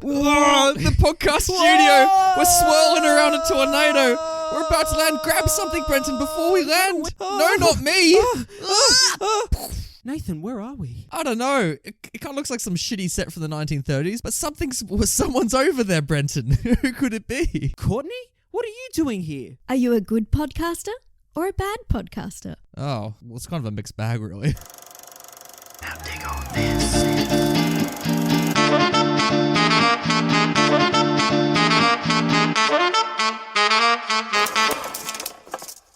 The podcast studio. We're swirling around a tornado. We're about to land. Grab something, Brenton, before we land. No, not me. Nathan, where are we? I don't know. It kind of looks like some shitty set from the 1930s, but someone's over there, Brenton. Who could it be? Courtney? What are you doing here? Are you a good podcaster or a bad podcaster? Oh, well, it's kind of a mixed bag, really. Now dig on this.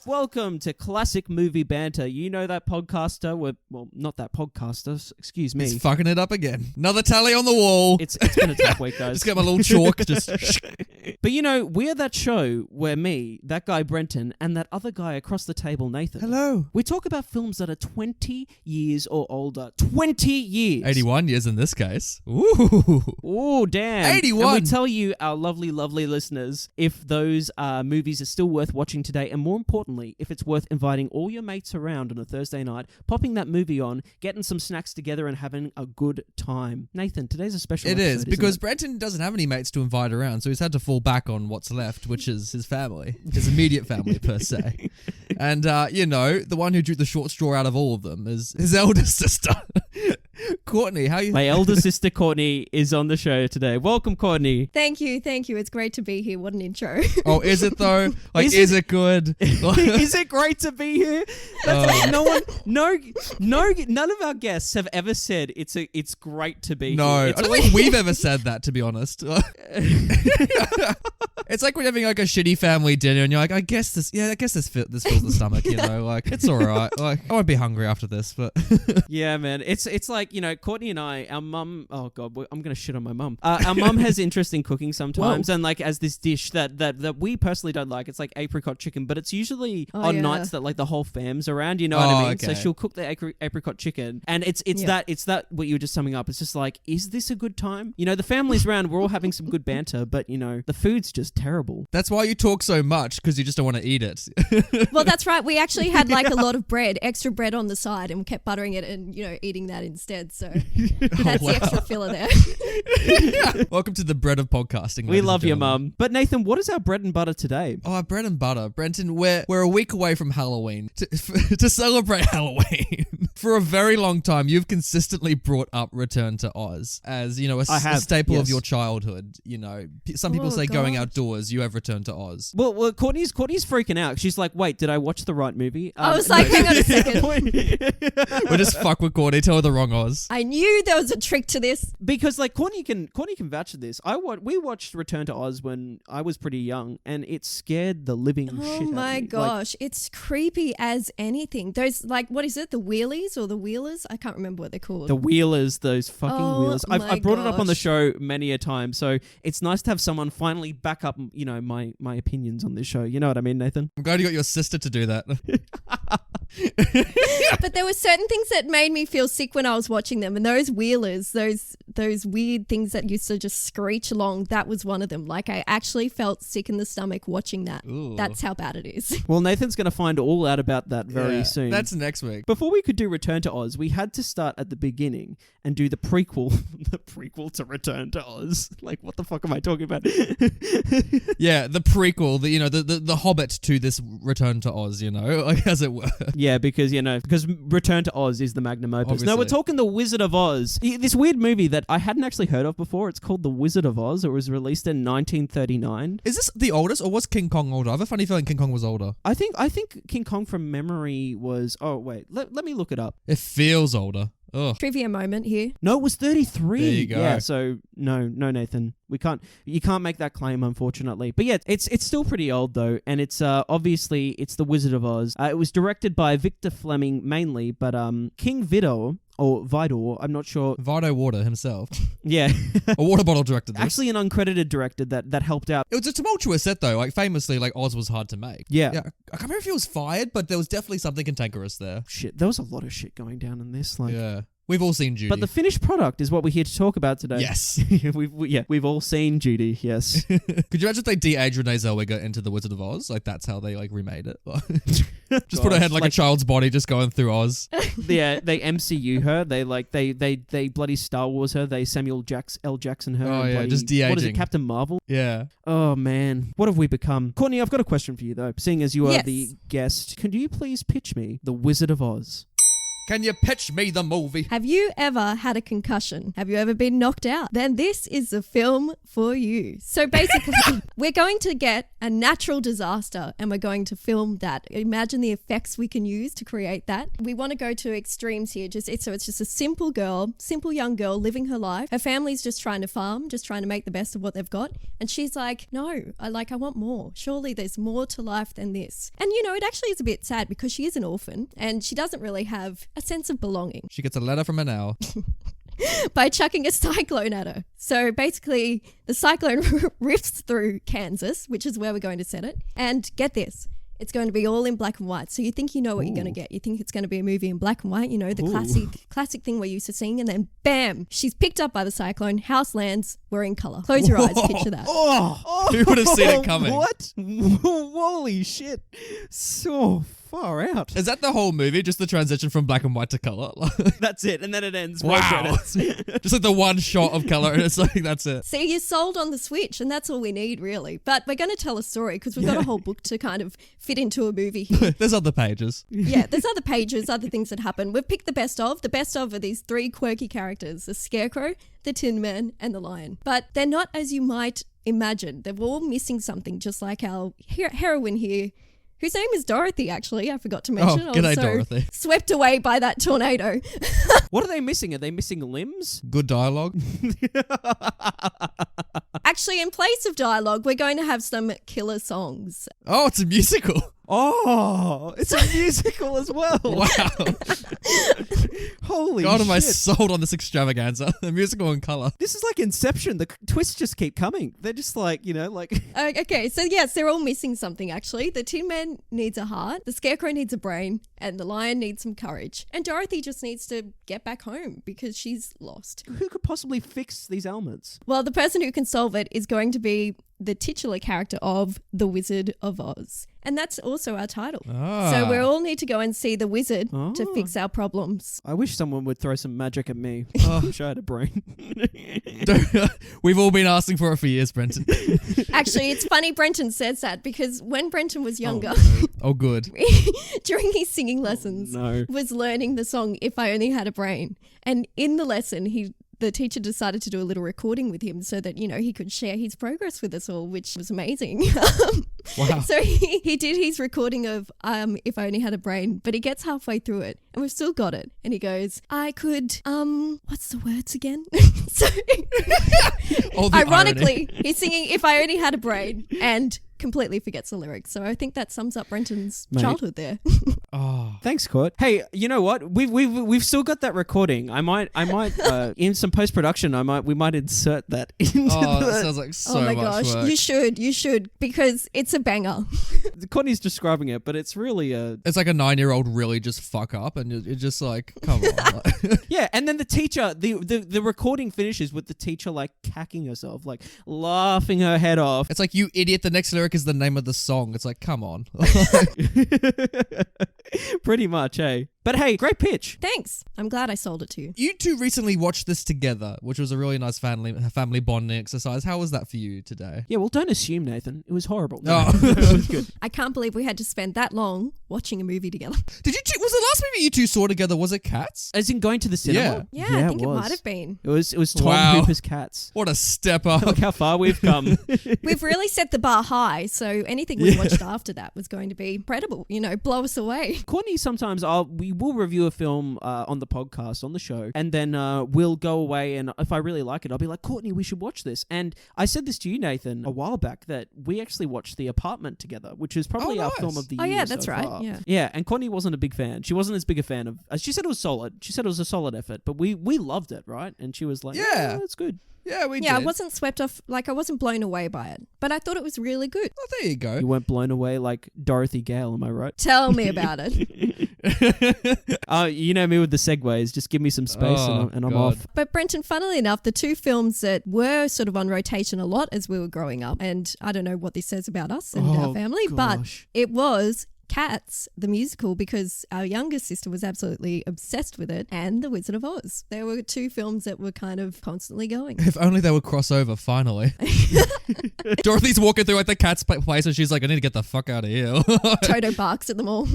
Welcome to Classic Movie Banter. You know that podcaster, well, not that podcaster, excuse me. He's fucking it up again. Another tally on the wall. It's been a tough week, guys. Just get my little chalk. But you know, we're that show where me, that guy Brenton, and that other guy across the table, Nathan. Hello. We talk about films that are 20 years or older. 20 years. 81 years in this case. Ooh. Oh, damn. 81. And we tell you, our lovely, lovely listeners, if those movies are still worth watching today, and more importantly, if it's worth inviting all your mates around on a Thursday night, popping that movie on, getting some snacks together and having a good time. Nathan, today's a special episode, It is, because it? Brenton doesn't have any mates to invite around, so he's had to fall back on what's left, which is his family. His immediate family, per se. And, you know, the one who drew the short straw out of all of them is his eldest sister. Courtney, how you... My elder sister, Courtney, is on the show today. Welcome, Courtney. Thank you. It's great to be here. What an intro. Oh, is it though? Like, is it good? Is it great to be here? None of our guests have ever said it's great to be here. No, I don't think we've ever said that, to be honest. It's like we're having like a shitty family dinner and you're like, I guess this fills the stomach, you know, like it's all right. Like I won't be hungry after this, but yeah, man, it's like, you know, Courtney and I, our mum, oh god, I'm gonna shit on my mum. Our mum has interest in cooking sometimes. Whoa. And like as this dish that we personally don't like, it's like apricot chicken, but it's usually on nights that like the whole fam's around, you know what I mean? Okay. So she'll cook the apricot chicken, and it's that what you were just summing up. It's just like, is this a good time? You know, the family's around, we're all having some good banter, but you know, the food's just terrible. That's why you talk so much, because you just don't want to eat it. Well, that's right. We actually had like a lot of extra bread on the side, and we kept buttering it and, you know, eating that instead. So that's the extra filler there. Welcome to the bread of podcasting. We love your mum. But Nathan, what is our bread and butter today? Oh, our bread and butter. Brenton, we're a week away from Halloween. To celebrate Halloween, for a very long time, you've consistently brought up Return to Oz as, you know, a staple of your childhood. You know, some people say going outdoors, you have Return to Oz. Well, Courtney's freaking out. She's like, wait, did I watch the right movie? I was like, hang on a second. We're just fuck with Courtney, tell her the wrong Oz. I knew there was a trick to this. Because like Courtney can vouch for this. We watched Return to Oz when I was pretty young, and it scared the living shit out of me. Oh my gosh, it's creepy as anything. Those, like, what is it? The wheelies or the wheelers? I can't remember what they're called. The wheelers, those fucking wheelers. I brought it up on the show many a time, so it's nice to have someone finally back up, you know, my opinions on this show. You know what I mean, Nathan? I'm glad you got your sister to do that. But there were certain things that made me feel sick when I was watching them, and those wheelers, those weird things that used to just screech along, that was one of them. Like, I actually felt sick in the stomach watching that. Ooh. That's how bad it is. Well, Nathan's going to find all out about that very soon. That's next week. Before we could do Return to Oz, we had to start at the beginning and do the prequel, the prequel to Return to Oz. Like, what the fuck am I talking about? Yeah, the prequel, the Hobbit to this Return to Oz, you know, like, as it were. Yeah, because Return to Oz is the magnum opus. Obviously. No, we're talking The Wizard of Oz. This weird movie that I hadn't actually heard of before. It's called The Wizard of Oz. It was released in 1939. Is this the oldest, or was King Kong older? I have a funny feeling King Kong was older. I think King Kong from memory was... Oh, wait. Let me look it up. It feels older. Ugh. Trivia moment here. No, it was 33. There you go. Yeah, so no, Nathan. You can't make that claim, unfortunately. But yeah, it's still pretty old though, and it's obviously it's The Wizard of Oz. It was directed by Victor Fleming mainly, but King Vidor, or Vidor, I'm not sure. Vido Water himself. Yeah. A water bottle directed this. Actually an uncredited director that helped out. It was a tumultuous set though, like famously, like Oz was hard to make. Yeah. I can't remember if he was fired, but there was definitely something cantankerous there. Shit, there was a lot of shit going down in this. Like, yeah. We've all seen Judy. But the finished product is what we're here to talk about today. Yes. we've all seen Judy, yes. Could you imagine if they de-aged Renee Zellweger into The Wizard of Oz? Like, that's how they, like, remade it. Just put her head like a child's body just going through Oz. Yeah, they MCU her. They bloody Star Wars her. They Samuel L. Jackson her. Oh, yeah, bloody, just de-aging. What is it, Captain Marvel? Yeah. Oh, man. What have we become? Courtney, I've got a question for you, though. Seeing as you are the guest, can you please pitch me The Wizard of Oz? Can you pitch me the movie? Have you ever had a concussion? Have you ever been knocked out? Then this is the film for you. So basically, we're going to get a natural disaster and we're going to film that. Imagine the effects we can use to create that. We want to go to extremes here. So it's just a simple young girl living her life. Her family's just trying to farm, just trying to make the best of what they've got. And she's like, no, I want more. Surely there's more to life than this. And it actually is a bit sad because she is an orphan and she doesn't really have a sense of belonging. She gets a letter from an owl. By chucking a cyclone at her. So basically, the cyclone rips through Kansas, which is where we're going to set it. And get this, it's going to be all in black and white. So you think you know what you're going to get. You think it's going to be a movie in black and white, the classic thing we're used to seeing. And then bam, she's picked up by the cyclone, house lands, we're in colour. Close your eyes, picture that. Who would have seen it coming? What? Holy shit. So far out. Is that the whole movie? Just the transition from black and white to colour? That's it. And then it ends. Wow. Just like the one shot of colour and it's like, that's it. See, you're sold on the switch and that's all we need really. But we're going to tell a story because we've got a whole book to kind of fit into a movie here. There's other pages. Yeah, there's other pages, other things that happen. We've picked the best of. The best of are these three quirky characters, the Scarecrow, the Tin Man, and the Lion. But they're not as you might imagine. They're all missing something, just like our heroine here, whose name is Dorothy, actually. I forgot to mention. Oh, g'day, Dorothy. Swept away by that tornado. What are they missing? Are they missing limbs? Good dialogue. Actually, in place of dialogue, we're going to have some killer songs. Oh, it's a musical. Oh, it's a musical as well. Wow. Holy God, am I shit. sold on this extravaganza. The musical in colour. This is like Inception. The twists just keep coming. They're just like, Okay, so yes, they're all missing something, actually. The Tin Man needs a heart, the Scarecrow needs a brain, and the Lion needs some courage. And Dorothy just needs to get back home because she's lost. Who could possibly fix these ailments? Well, the person who can solve it is going to be the titular character of The Wizard of Oz. And that's also our title. Ah. So we all need to go and see the wizard to fix our problems. I wish someone would throw some magic at me. I wish I had a brain. We've all been asking for it for years, Brenton. Actually, it's funny Brenton says that because when Brenton was younger, Oh, good. during his singing lessons, was learning the song If I Only Had a Brain. And in the lesson, the teacher decided to do a little recording with him so that, he could share his progress with us all, which was amazing. Wow. So he did his recording of If I Only Had a Brain, but he gets halfway through it and we've still got it. And he goes, I could, what's the words again? So ironically, he's singing If I Only Had a Brain and completely forgets the lyrics. So I think that sums up Brenton's childhood there. Oh, thanks, Court. Hey, you know what? We've still got that recording. I might in some post production, we might insert that into that sounds like so much work. You should because it's a banger. Courtney's describing it, but it's really It's like a 9-year-old really just fuck up, and you're just like, come on. Yeah, and then the teacher, the recording finishes with the teacher like cacking herself, like laughing her head off. It's like, you idiot. The next lyric is the name of the song. It's like, come on. Pretty much, hey. But hey, great pitch. Thanks. I'm glad I sold it to you. You two recently watched this together, which was a really nice family bonding exercise. How was that for you today? Yeah, well, don't assume, Nathan. It was horrible. No. It was good. I can't believe we had to spend that long watching a movie together. Did you two, was the last movie you two saw together, was it Cats? As in going to the cinema? Yeah, I think it might have been. It was Tom Hooper's Cats. What a step up. Look how far we've come. We've really set the bar high, so anything we watched after that was going to be incredible, blow us away. Courtney, sometimes we will review a film on the podcast, on the show, and then we'll go away, and if I really like it, I'll be like, Courtney, we should watch this. And I said this to you, Nathan, a while back, that we actually watched The Apartment together, which is probably our film of the year. Oh yeah, that's so right. far. Yeah. Yeah, and Courtney wasn't a big fan. She wasn't as big a fan of. She said it was solid. She said it was a solid effort, but we loved it, right? And she was like, yeah, it's good. Yeah, we did. Yeah, I wasn't swept off, I wasn't blown away by it, but I thought it was really good. good. Oh, there you go. You weren't blown away like Dorothy Gale, am I right? Tell me about it. You know me with the segues. Just give me some space and I'm off. But Brenton, funnily enough, the two films that were sort of on rotation a lot as we were growing up, and I don't know what this says about us and our family, but it was Cats, the musical, because our younger sister was absolutely obsessed with it, and The Wizard of Oz. There were two films that were kind of constantly going. If only they would cross over, finally. Dorothy's walking through like the Cats place and she's like, I need to get the fuck out of here. Toto barks at them all.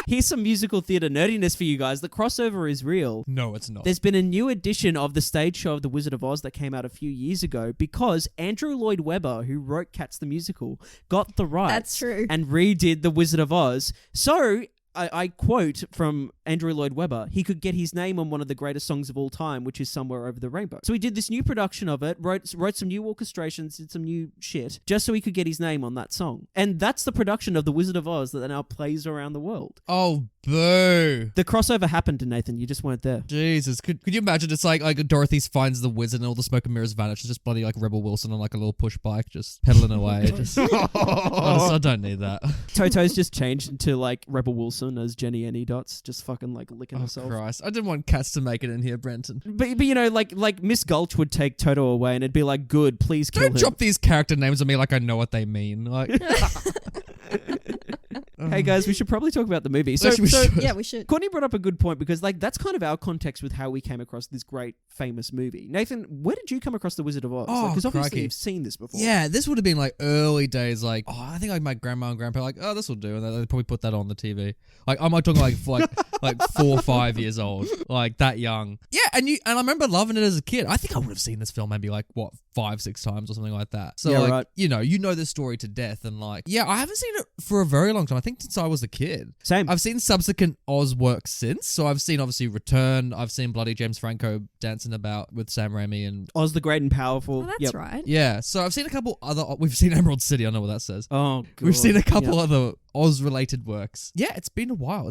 Here's some musical theatre nerdiness for you guys. The crossover is real. No, it's not. There's been a new edition of the stage show of The Wizard of Oz that came out a few years ago because Andrew Lloyd Webber, who wrote Cats the Musical, got the rights. That's true. And redid The Wizard of Oz. So I quote from Andrew Lloyd Webber, he could get his name on one of the greatest songs of all time, which is Somewhere Over the Rainbow. So he did this new production of it, wrote some new orchestrations, did some new shit, just so he could get his name on that song. And that's the production of The Wizard of Oz that now plays around the world. Oh, boo. The crossover happened to Nathan, you just weren't there. Jesus, could you imagine? It's like Dorothy finds the wizard and all the smoke and mirrors vanish. It's just bloody like Rebel Wilson on like a little push bike, just pedaling away. I don't need that. Toto's just changed into like Rebel Wilson as Jenny Any Dots, just fucking like licking herself. Christ, I didn't want Cats to make it in here, Brenton. But you know, like Miss Gulch would take Toto away and it'd be like, good, please kill him. Don't drop these character names on me like I know what they mean. Like. Hey guys, we should probably talk about the movie. Yeah, we should. Courtney brought up a good point because like that's kind of our context with how we came across this great famous movie. Nathan, where did you come across The Wizard of Oz? Because obviously you've seen this before. Yeah, this would have been like early days. Like, I think like my grandma and grandpa like, this will do, and they probably put that on the TV. Like, I'm talking like like 4 or 5 years old, like that young. Yeah, and I remember loving it as a kid. I think I would have seen this film maybe like 5-6 times or something like that. So yeah, like, right. you know the story to death, and like, yeah, I haven't seen it for a very long time. I think since I was a kid. Same. I've seen subsequent Oz work since. So I've seen obviously Return. I've seen bloody James Franco dancing about with Sam Raimi and Oz the Great and Powerful. Oh, that's right. yeah. So I've seen a couple other. We've seen Emerald City. I know what that says. Oh, God. We've seen a couple other Oz-related works. Yeah, it's been a while.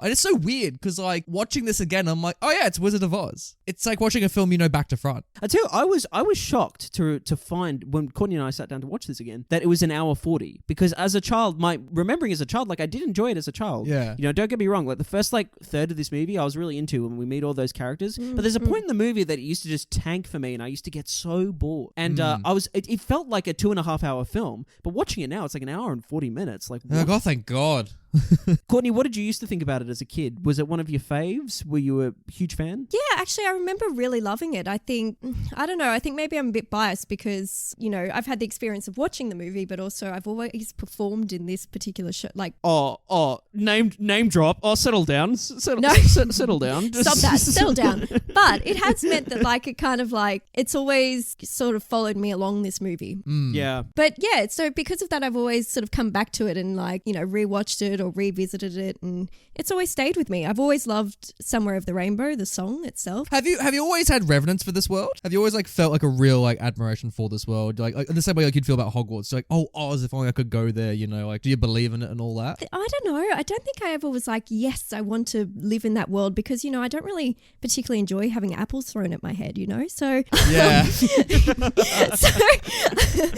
And it's so weird because like watching this again, I'm like, oh yeah, it's Wizard of Oz. It's like watching a film, back to front. I tell you, I was shocked to find when Courtney and I sat down to watch this again that it was an hour 40 because as a child, remembering as a child, like I did enjoy it as a child. Yeah. Don't get me wrong. Like the first like third of this movie, I was really into when we meet all those characters. But there's a point in the movie that it used to just tank for me, and I used to get so bored. And it felt like a 2.5 hour film, but watching it now, it's like an hour and 40 minutes. Like, what? Oh, thank God. Courtney, what did you used to think about it as a kid? Was it one of your faves? Were you a huge fan? Yeah, actually, I remember really loving it. I think maybe I'm a bit biased because, I've had the experience of watching the movie, but also I've always performed in this particular show. Like, name drop. Settle down. Settle down. Stop that. Settle down. But it has meant that, like, it kind of like, it's always sort of followed me along this movie. Yeah. But yeah, so because of that, I've always sort of come back to it and like, rewatched it or revisited it, and it's always stayed with me. I've always loved Somewhere Over the Rainbow, the song itself. Have you always had reverence for this world? Have you always like felt like a real like admiration for this world? Like in the same way like you'd feel about Hogwarts, like, oh Oz, if only I could go there, like do you believe in it and all that? I don't know. I don't think I ever was like, yes, I want to live in that world because, I don't really particularly enjoy having apples thrown at my head, so. Yeah. So,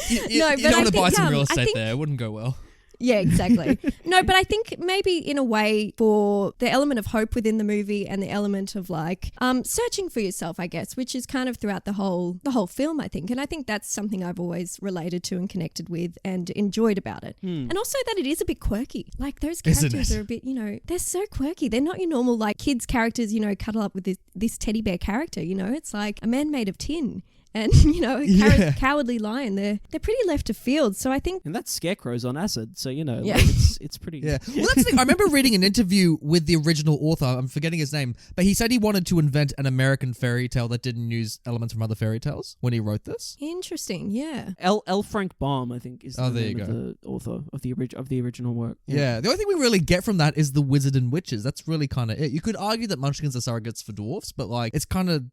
you don't want to buy some real estate there. It wouldn't go well. Yeah, exactly. No, but I think maybe in a way for the element of hope within the movie and the element of like searching for yourself, I guess, which is kind of throughout the whole film, I think. And I think that's something I've always related to and connected with and enjoyed about it. And also that it is a bit quirky. Like those characters are a bit, they're so quirky. They're not your normal like kids characters, cuddle up with this teddy bear character, it's like a man made of tin. And, a cowardly lion, they're pretty left of field. So I think... And that's Scarecrow's on acid, so, yeah. like, it's pretty... Yeah. Well, that's the thing. I remember reading an interview with the original author, I'm forgetting his name, but he said he wanted to invent an American fairy tale that didn't use elements from other fairy tales when he wrote this. Interesting, yeah. L. Frank Baum, I think, is the name of the author of the original work. Yeah. The only thing we really get from that is the wizard and witches. That's really kind of it. You could argue that Munchkins are surrogates for dwarfs, but, like, it's kind of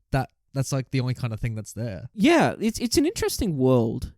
that's like the only kind of thing that's there. Yeah, it's an interesting world.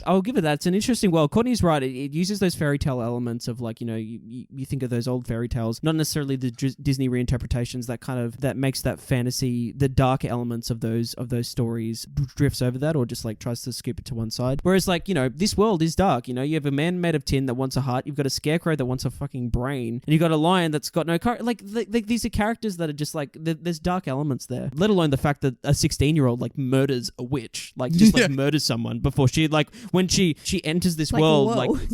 I'll give it that. It's an interesting world. Courtney's right. It uses those fairy tale elements of like, you think of those old fairy tales, not necessarily the Disney reinterpretations that makes that fantasy, the dark elements of those stories drifts over that, or just like tries to scoop it to one side. Whereas like, this world is dark. You have a man made of tin that wants a heart. You've got a scarecrow that wants a fucking brain, and you've got a lion that's got no like these are characters that are just like, there's dark elements there. Let alone the fact that a 16-year-old like murders a witch, like just like murders someone before she, like, when she enters this world, whoa. like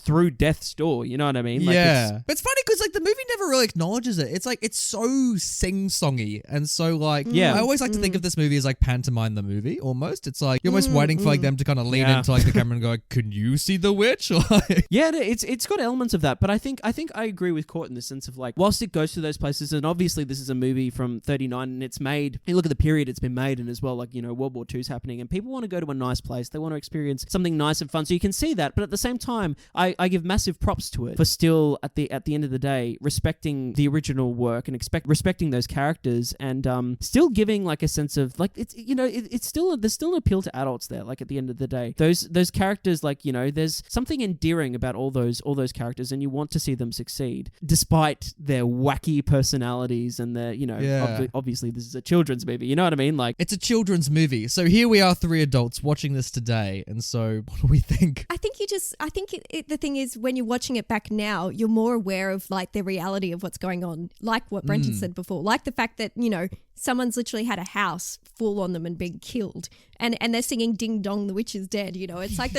through death's door, you know what I mean? Like, but it's funny because like the movie never really acknowledges it. It's like, it's so sing-songy, and so like, I always like to think of this movie as like pantomime the movie almost. It's like you're almost waiting for like them to kind of lean into like the camera and go, can you see the witch? It's got elements of that, but I think I agree with Court in the sense of like, whilst it goes to those places, and obviously this is a movie from 39 and it's made, you look at the period it's been made in as well, like, World War II's happening and people want to go to a nice place, they want to experience something nice and fun, so you can see that, but at the same time, I give massive props to it for still at the end of the day respecting the original work and respecting those characters, and still giving like a sense of like, it's it's still, there's still an appeal to adults there. Like at the end of the day, those characters, like, there's something endearing about all those characters, and you want to see them succeed despite their wacky personalities and their obviously this is a children's movie, you know what I mean? Like, it's a children's movie, so here we are, 3 adults watching this today, and so what do we think? I think the thing is, when you're watching it back now, you're more aware of like the reality of what's going on, like what Brenton said before, like the fact that someone's literally had a house fall on them and been killed, and they're singing "Ding Dong, the witch is dead." It's like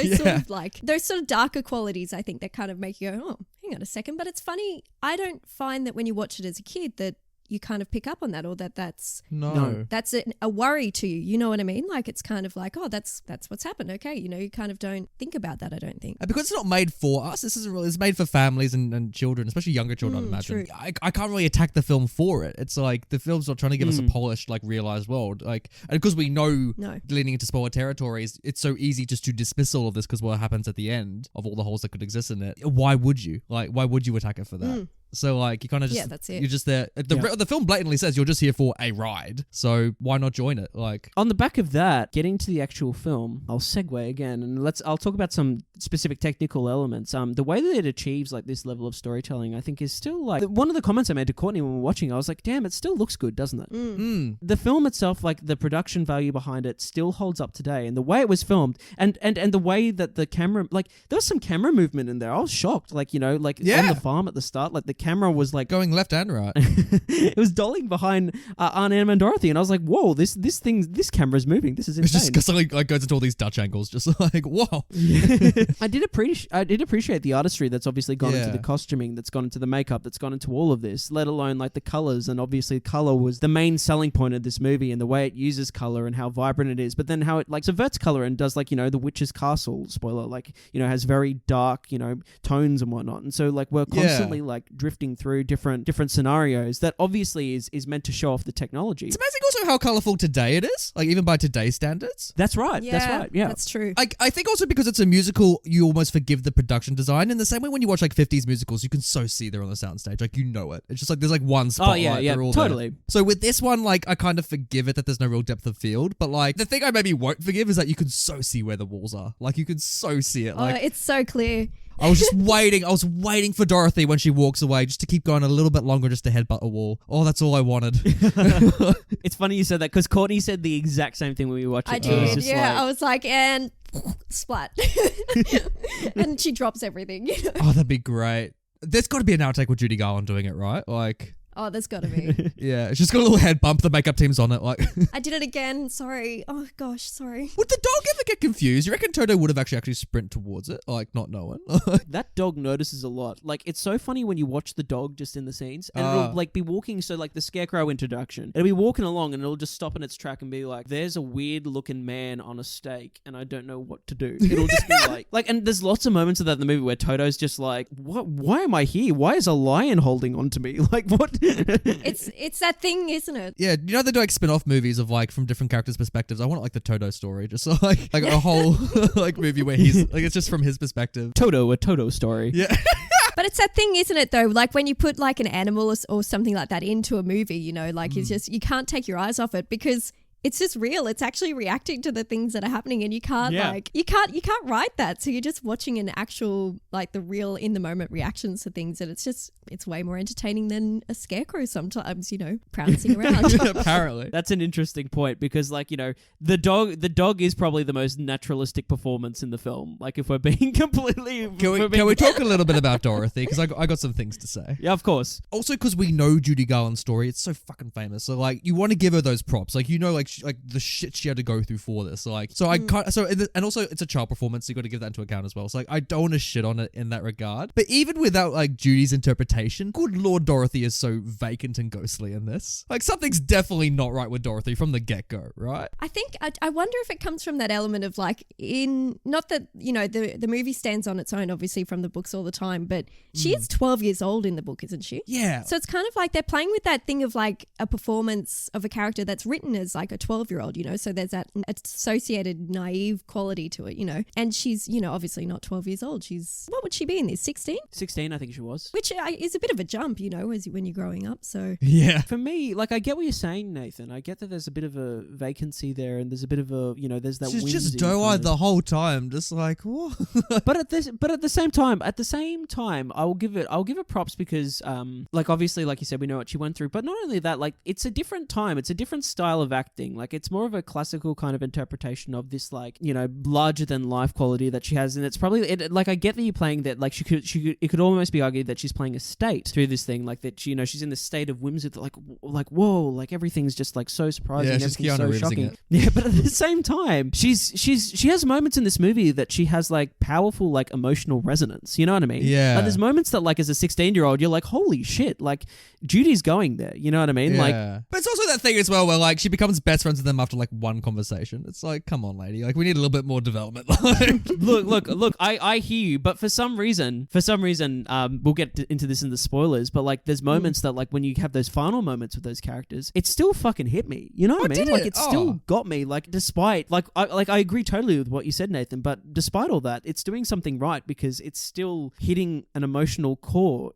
those sort of darker qualities, I think, that kind of make you go, oh, hang on a second. But it's funny, I don't find that when you watch it as a kid that you kind of pick up on that, or that's a worry to you. You know what I mean? Like, it's kind of like, oh, that's what's happened. Okay, you kind of don't think about that, I don't think. Because it's not made for us. This isn't really. It's made for families and children, especially younger children. I'd imagine. True. I can't really attack the film for it. It's like the film's not trying to give us a polished, like, realized world. Like, and because we know leaning into spoiler territories, it's so easy just to dismiss all of this because what happens at the end of all the holes that could exist in it. Why would you? Like, why would you attack it for that? So like, you kind of just, that's it. You're just there. The film blatantly says you're just here for a ride. So why not join it? Like, on the back of that, getting to the actual film, I'll segue again and I'll talk about some specific technical elements. The way that it achieves like this level of storytelling, I think is still like, one of the comments I made to Courtney when we were watching, I was like, damn, it still looks good, doesn't it? The film itself, like the production value behind it still holds up today, and the way it was filmed and the way that the camera, like there was some camera movement in there. I was shocked, like, on the farm at the start, like the camera was like going left and right. It was dollying behind Aunt Em and Dorothy, and I was like, whoa, this camera's moving. This is insane. It's just suddenly like goes into all these Dutch angles, just like, whoa. I did appreciate the artistry that's obviously gone into the costuming, that's gone into the makeup, that's gone into all of this, let alone like the colors. And obviously color was the main selling point of this movie, and the way it uses color and how vibrant it is, but then how it like subverts color and does like, the witch's castle, spoiler, like, has very dark, tones and whatnot. And so like we're constantly like drifting through different scenarios that obviously is meant to show off the technology. It's amazing also how colorful today it is, like even by today's standards. That's right. Yeah, that's true. I think also because it's a musical, you almost forgive the production design in the same way when you watch like 50s musicals, you can so see they're on the soundstage, like it. It's just like there's like one spotlight. Oh yeah, totally. There. So with this one, like I kind of forgive it that there's no real depth of field, but like the thing I maybe won't forgive is that you can so see where the walls are. Like you can so see it. Like it's so clear. I was just waiting. I was waiting for Dorothy when she walks away just to keep going a little bit longer just to headbutt a wall. Oh, that's all I wanted. It's funny you said that because Courtney said the exact same thing when we watched it. I did, yeah. I was like, and splat. And she drops everything. Oh, that'd be great. There's got to be an outtake with Judy Garland doing it, right? Like... Oh, there's got to be. Yeah, it's just got a little head bump. The makeup team's on it. Like, I did it again. Sorry. Oh gosh, sorry. Would the dog ever get confused? You reckon Toto would have actually sprint towards it, like not knowing? That dog notices a lot. Like, it's so funny when you watch the dog just in the scenes, and it'll like be walking. So like the scarecrow introduction, it'll be walking along, and it'll just stop in its track and be like, "There's a weird looking man on a stake, and I don't know what to do." It'll just be like, and there's lots of moments of that in the movie where Toto's just like, "What? Why am I here? Why is a lion holding on to me? Like what?" It's that thing, isn't it? Yeah, they do like spin-off movies of like from different characters' perspectives. I want like the Toto story, just like a whole like movie where he's like it's just from his perspective. A Toto story. Yeah. But it's that thing, isn't it, though? Like when you put like an animal or something like that into a movie, like it's just, you can't take your eyes off it because it's just real. It's actually reacting to the things that are happening, and you can't you can't write that. So you're just watching an actual, like, the real in the moment reactions to things, and it's way more entertaining than a scarecrow sometimes, prancing around. Apparently. That's an interesting point because, like, the dog is probably the most naturalistic performance in the film. Like, if we're being completely... Can we talk a little bit about Dorothy? Because I got some things to say. Yeah, of course. Also, because we know Judy Garland's story, it's so fucking famous. So, like, you want to give her those props. Like, like the shit she had to go through for this. Like, so I can't... So, and also, it's a child performance, so you got to give that into account as well. So, like, I don't want to shit on it in that regard. But even without, like, Judy's interpretation, good Lord, Dorothy is so vacant and ghostly in this. Like, something's definitely not right with Dorothy from the get-go, right? I think, I wonder if it comes from that element of, like, not that, the movie stands on its own, obviously, from the books all the time, but she is 12 years old in the book, isn't she? Yeah. So it's kind of like they're playing with that thing of, like, a performance of a character that's written as, like, a 12-year-old, so there's that associated naive quality to it, and she's, obviously not 12 years old. What would she be in this, 16? 16, I think she was. Which is a bit of a jump, when you're growing up, so... Yeah. For me, like, I get what you're saying, Nathan. I get that there's a bit of a vacancy there, and there's a bit of a, there's that She's whimsy just doe-eyed the whole time, just like, what? but at the same time, I'll give it props because, like, obviously, like you said, we know what she went through, but not only that, like, it's a different time, it's a different style of acting. Like, it's more of a classical kind of interpretation of this, like, larger than life quality that she has, and it's probably like, I get that you're playing that, like, it could almost be argued that she's playing a state through this thing, like that she's in this state of whimsy, like whoa, like everything's just like so surprising, everything's so shocking. Yeah, but at the same time, she has moments in this movie that she has like powerful like emotional resonance. You know what I mean? Yeah. Like, there's moments that like as a 16-year-old you're like, holy shit, like Judy's going there. You know what I mean? Yeah. Like, but it's also that thing as well where like she becomes best friends with them after like one conversation. It's like, come on, lady, like we need a little bit more development. look, I hear you, but for some reason, we'll get into this in the spoilers, but like there's moments that like when you have those final moments with those characters, it still fucking hit me. You know what I mean? Like it still got me. Like despite I agree totally with what you said, Nathan, but despite all that, it's doing something right because it's still hitting an emotional chord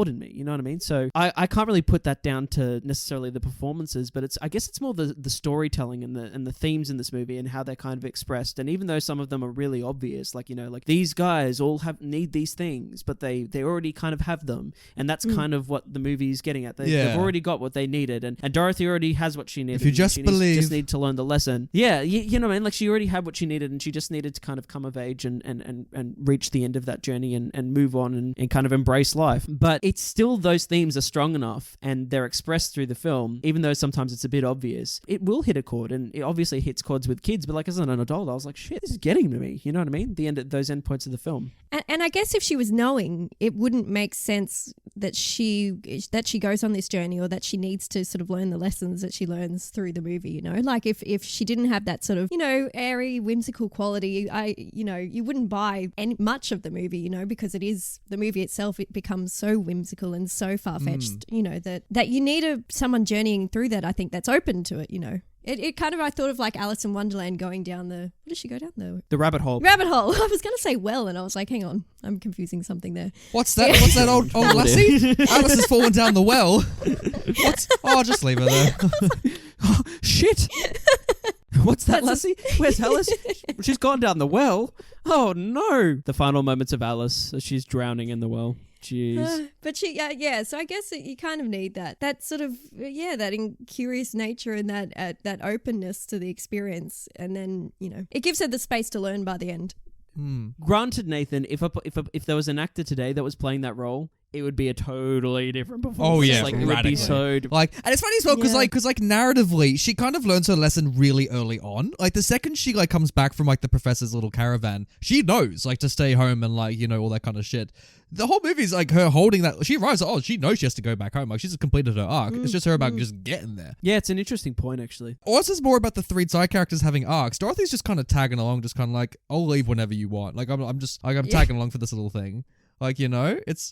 in me. You know what I mean? So I can't really put that down to necessarily the performances, but I guess it's more the storytelling and the themes in this movie and how they're kind of expressed. And even though some of them are really obvious, like like these guys all need these things, but they already kind of have them, and that's kind of what the movie is getting at. They've already got what they needed, and Dorothy already has what she needed. If you just believe, just need to learn the lesson. Yeah, you know what I mean? Like she already had what she needed, and she just needed to kind of come of age and reach the end of that journey and move on and kind of embrace life. But it's still, those themes are strong enough and they're expressed through the film, even though sometimes it's a bit obvious. It will hit a chord, and it obviously hits chords with kids, but like as an adult, I was like, shit, this is getting to me. You know what I mean? Those end points of the film. And I guess if she was knowing, it wouldn't make sense that she goes on this journey, or that she needs to sort of learn the lessons that she learns through the movie, Like if she didn't have that sort of, airy, whimsical quality, you wouldn't buy much of the movie, because it is, the movie itself, it becomes so whimsical and so far-fetched, that you need someone journeying through that, I think, that's open to it, It kind of, I thought of like Alice in Wonderland going down what does she go down? The rabbit hole. Rabbit hole. I was going to say well, and I was like, hang on, I'm confusing something there. What's that? Yeah. What's that old lassie? Alice has fallen down the well. What? Oh, just leave her there. Oh, shit. What's that, lassie? Where's Alice? She's gone down the well. Oh, no. The final moments of Alice as she's drowning in the well. Jeez. But she, so I guess you kind of need that sort of, that curious nature and that openness to the experience. And then, it gives her the space to learn by the end. Granted, Nathan, if there was an actor today that was playing that role, it would be a totally different performance. Oh yeah, like it would be so like, and it's funny as well because like narratively, she kind of learns her lesson really early on. Like the second she like comes back from like the professor's little caravan, she knows like to stay home and like all that kind of shit. The whole movie is like her holding that. She arrives. Oh, she knows she has to go back home. Like she's just completed her arc. It's just her about just getting there. Yeah, it's an interesting point actually. Or it's more about the three side characters having arcs. Dorothy's just kind of tagging along, just kind of like, I'll leave whenever you want. Like I'm tagging along for this little thing. Like,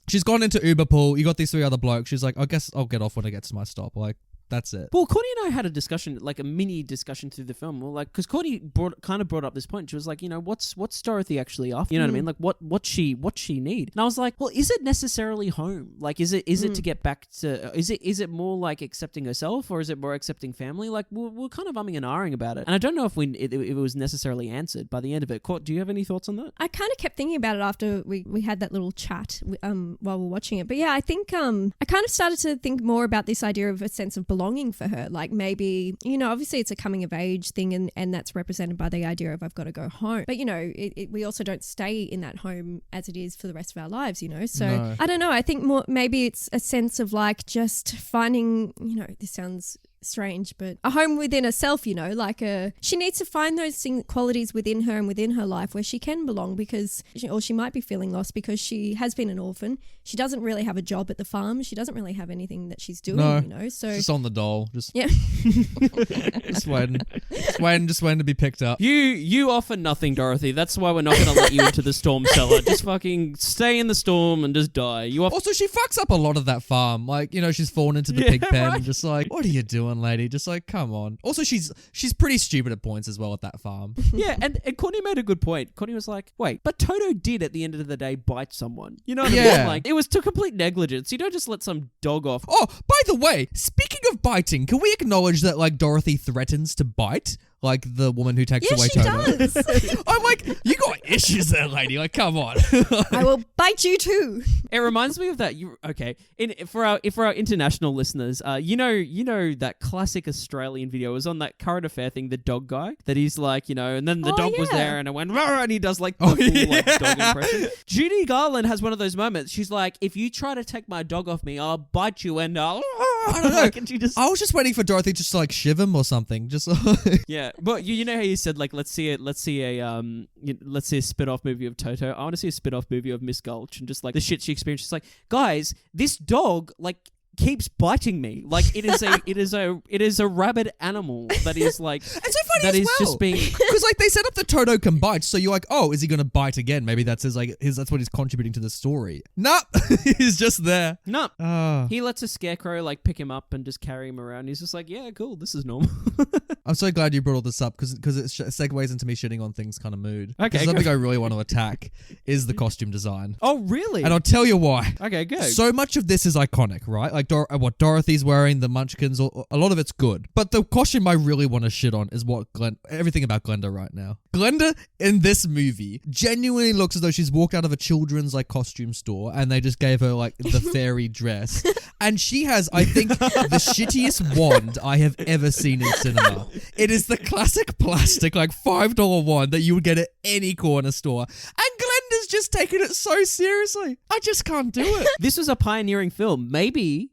she's gone into Uber pool. You got these three other blokes. She's like, I guess I'll get off when I get to my stop. Like, That's it. Well, Courtney and I had a discussion, like a mini discussion through the film. Well, like, because Courtney kind of brought up this point. She was like, you know, what's Dorothy actually after? You know what I mean? Like, what's she need? And I was like, well, is it necessarily home? Like, is it to get back to? Is it more like accepting herself, or is it more accepting family? Like, we're kind of umming and ahhing about it, and I don't know if it was necessarily answered by the end of it. Court, do you have any thoughts on that? I kind of kept thinking about it after we had that little chat while we were watching it. But yeah, I think I kind of started to think more about this idea of a sense of belonging for her. Like maybe, you know, obviously it's a coming of age thing and that's represented by the idea of I've got to go home. But, you know, we also don't stay in that home as it is for the rest of our lives, you know. So no. I don't know. I think more maybe it's a sense of like just finding, you know, this sounds strange, but a home within herself, you know, like she needs to find those qualities within her and within her life where she can belong because she might be feeling lost because she has been an orphan. She doesn't really have a job at the farm. She doesn't really have anything that she's doing, you know. So just on the dole, yeah, just waiting to be picked up. You offer nothing, Dorothy. That's why we're not going to let you into the storm cellar. Just fucking stay in the storm and just die. Also, she fucks up a lot of that farm. Like, you know, she's fallen into the pig pen. Right? Just like, what are you doing, lady? Just like, come on. Also, she's pretty stupid at points as well at that farm. Yeah, and Courtney made a good point. Courtney was like, wait, but Toto did at the end of the day bite someone. You know what I mean? Like, it was to complete negligence. You don't just let some dog off. Oh, by the way, speaking of biting, can we acknowledge that like Dorothy threatens to bite? Like the woman who takes away Toto. Yeah, she does. I'm like, you got issues there, lady. Like, come on. I will bite you too. It reminds me of that. For our international listeners, you know that classic Australian video. It was on that current affair thing, the dog guy. That he's like, you know, and then the dog was there, and it went, Rah! And he does like the full like dog impression. Judy Garland has one of those moments. She's like, if you try to take my dog off me, I'll bite you, and I'll. I don't know. I was just waiting for Dorothy just to like shiv him or something. Just like yeah. But you know how you said like let's see a spin-off movie of Toto. I want to see a spin-off movie of Miss Gulch and just like the shit she experienced. She's like, guys, this dog like keeps biting me. Like it is a rabid animal that is like it's so funny that as is well. Just being because like they set up the Toto can bite, so you're like, oh, is he gonna bite again? Maybe that's that's what he's contributing to the story. Nope. He's just there. Nope. He lets a scarecrow like pick him up and just carry him around. He's just like, yeah, cool, this is normal. I'm so glad you brought all this up because it segues into me shitting on things kind of mood. Okay, something I really want to attack is the costume design. Oh, really? And I'll tell you why. Okay, good. So much of this is iconic, right? Like what Dorothy's wearing, the Munchkins, a lot of it's good. But the costume I really want to shit on is everything about Glenda right now. Glenda in this movie genuinely looks as though she's walked out of a children's like costume store and they just gave her like the fairy dress. And she has, I think, the shittiest wand I have ever seen in cinema. It is the classic plastic, like $5 wand that you would get at any corner store. And Glenda's just taking it so seriously. I just can't do it. This was a pioneering film. Maybe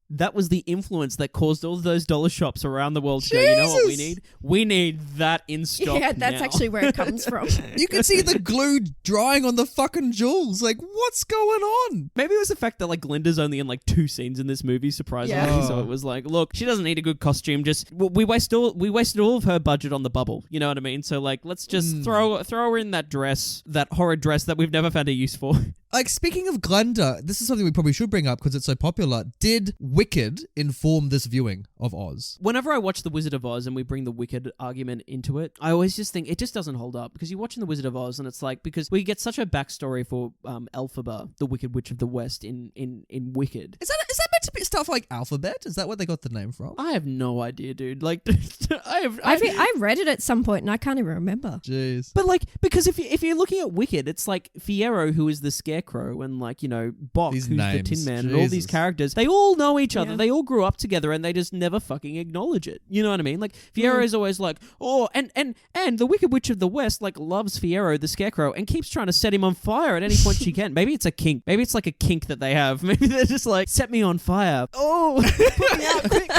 that was the influence that caused all those dollar shops around the world to go, you know what we need? We need that in stock. Yeah, that's now. actually where it comes from. You can see the glue drying on the fucking jewels. Like, what's going on? Maybe it was the fact that like Glenda's only in like 2 scenes in this movie, surprisingly. Yeah. So it was like, look, she doesn't need a good costume. Just we wasted all of her budget on the bubble. You know what I mean? So like, let's just throw her in that dress, that horrid dress that we've never found a use for. Like, speaking of Glenda, this is something we probably should bring up because it's so popular. Did Wicked inform this viewing of Oz? Whenever I watch The Wizard of Oz and we bring the Wicked argument into it, I always just think it just doesn't hold up because you're watching The Wizard of Oz and it's like, because we get such a backstory for Elphaba, the Wicked Witch of the West in Wicked. Is that meant to be stuff like Alphabet? Is that where they got the name from? I have no idea, dude. Like, I read it at some point and I can't even remember. Jeez. But like, because if you're looking at Wicked, it's like Fiyero, who is the Scarecrow, and like, you know, Bok, who's the Tin Man, and all these characters, they all know each other. They all grew up together and they just never fucking acknowledge it. You know what I mean? Like, Fiyero is always like, oh, and the Wicked Witch of the West like loves Fiyero, the Scarecrow, and keeps trying to set him on fire at any point she can. Maybe it's a kink. Maybe it's like a kink that they have. Maybe they're just like, set me on fire. Oh, put me out quick.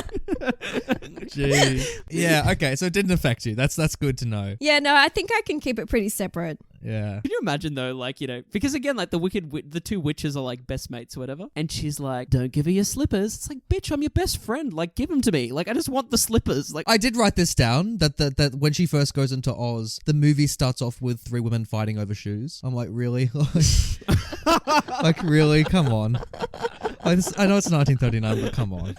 Jeez. Yeah, okay, so it didn't affect you. That's good to know. Yeah, no, I think I can keep it pretty separate. Yeah. Can you imagine though, like, because again, like the two witches are like best mates or whatever, and she's like, "Don't give her your slippers." It's like, bitch, I'm your best friend. Like, give them to me. Like, I just want the slippers. Like, I did write this down that when she first goes into Oz, the movie starts off with 3 women fighting over shoes. I'm like, really? Like, really? Come on. Like, I know it's 1939, but come on.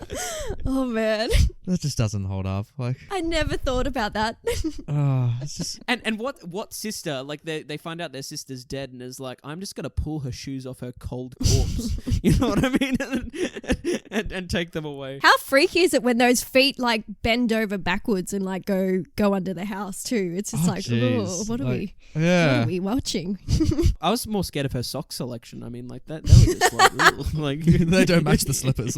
Oh man, That just doesn't hold up. Like, I never thought about that. it's just. and what sister? Like, they find out their sister's dead, and is like, I'm just gonna pull her shoes off her cold corpse. You know what I mean? and take them away. How freaky is it when those feet like bend over backwards and like go under the house too? It's just what are we watching? I was more scared of her sock selection. I mean, like that was just like They don't match the slippers.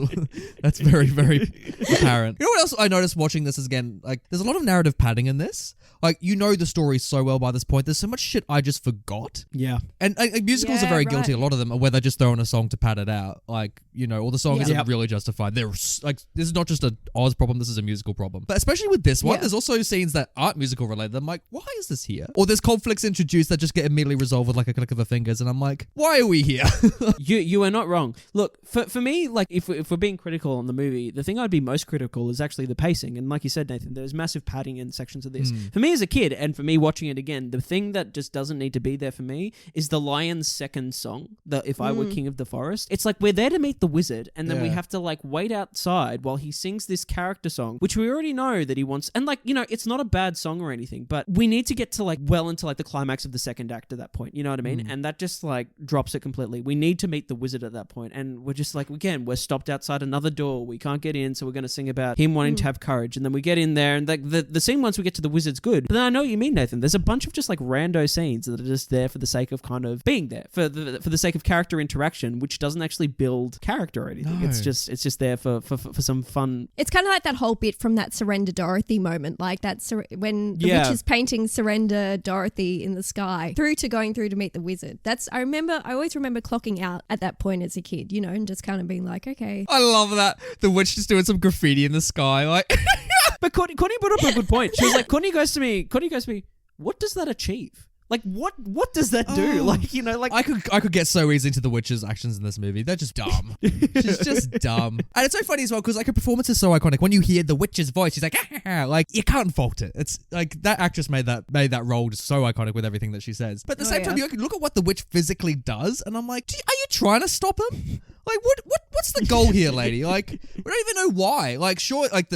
That's very, very apparent. You know what else I noticed watching this again? Like, there's a lot of narrative padding in this. Like, you know the story so well by this point. There's so much shit I just forgot. Yeah. And musicals are very guilty. A lot of them are where they just throw in a song to pad it out. Like, or the song isn't really justified. They're like, this is not just an Oz problem. This is a musical problem. But especially with this one, there's also scenes that aren't musical related. I'm like, why is this here? Or there's conflicts introduced that just get immediately resolved with like a click of the fingers. And I'm like, why are we here? You are not wrong. Look, for me, like if we're being critical on the movie, the thing I'd be most critical is actually the pacing. And like you said, Nathan, there's massive padding in sections of this. For me as a kid, and for me watching it again, the thing that just doesn't need to be there for me is the lion's second song, the If I Were King of the Forest. It's like we're there to meet the wizard, and then we have to like wait outside while he sings this character song, which we already know that he wants. And like, it's not a bad song or anything, but we need to get to like well into like the climax of the second act at that point. You know what I mean? And that just like drops it completely. We need to meet the wizard at that point, and we're just like, again, we're stopped outside another door. We can't get in, so we're going to sing about him wanting to have courage. And then we get in there, and like the scene once we get to the wizard's good. But then I know what you mean, Nathan. There's a bunch of just like rando scenes that are just there for the sake of kind of being there, for the sake of character interaction, which doesn't actually build character or anything. No. It's just there for some fun. It's kind of like that whole bit from that Surrender Dorothy moment, like that when the witch is painting Surrender Dorothy in the sky through to going through to meet the wizard. I always remember clocking out at that point as a kid, and just kind of being like, okay. I love that. The witch just doing some graffiti in the sky, like. But Courtney brought up a good point. She was like, Courtney goes to me, what does that achieve? Like, what does that do? Like, like... I could get so easy into the witch's actions in this movie. They're just dumb. She's just dumb. And it's so funny as well, because like her performance is so iconic. When you hear the witch's voice, she's like, like, you can't fault it. It's like, that actress made that role just so iconic with everything that she says. But at the same time, you look at what the witch physically does, and I'm like, are you trying to stop him? Like, what's the goal here, lady? Like, we don't even know why. Like, sure, like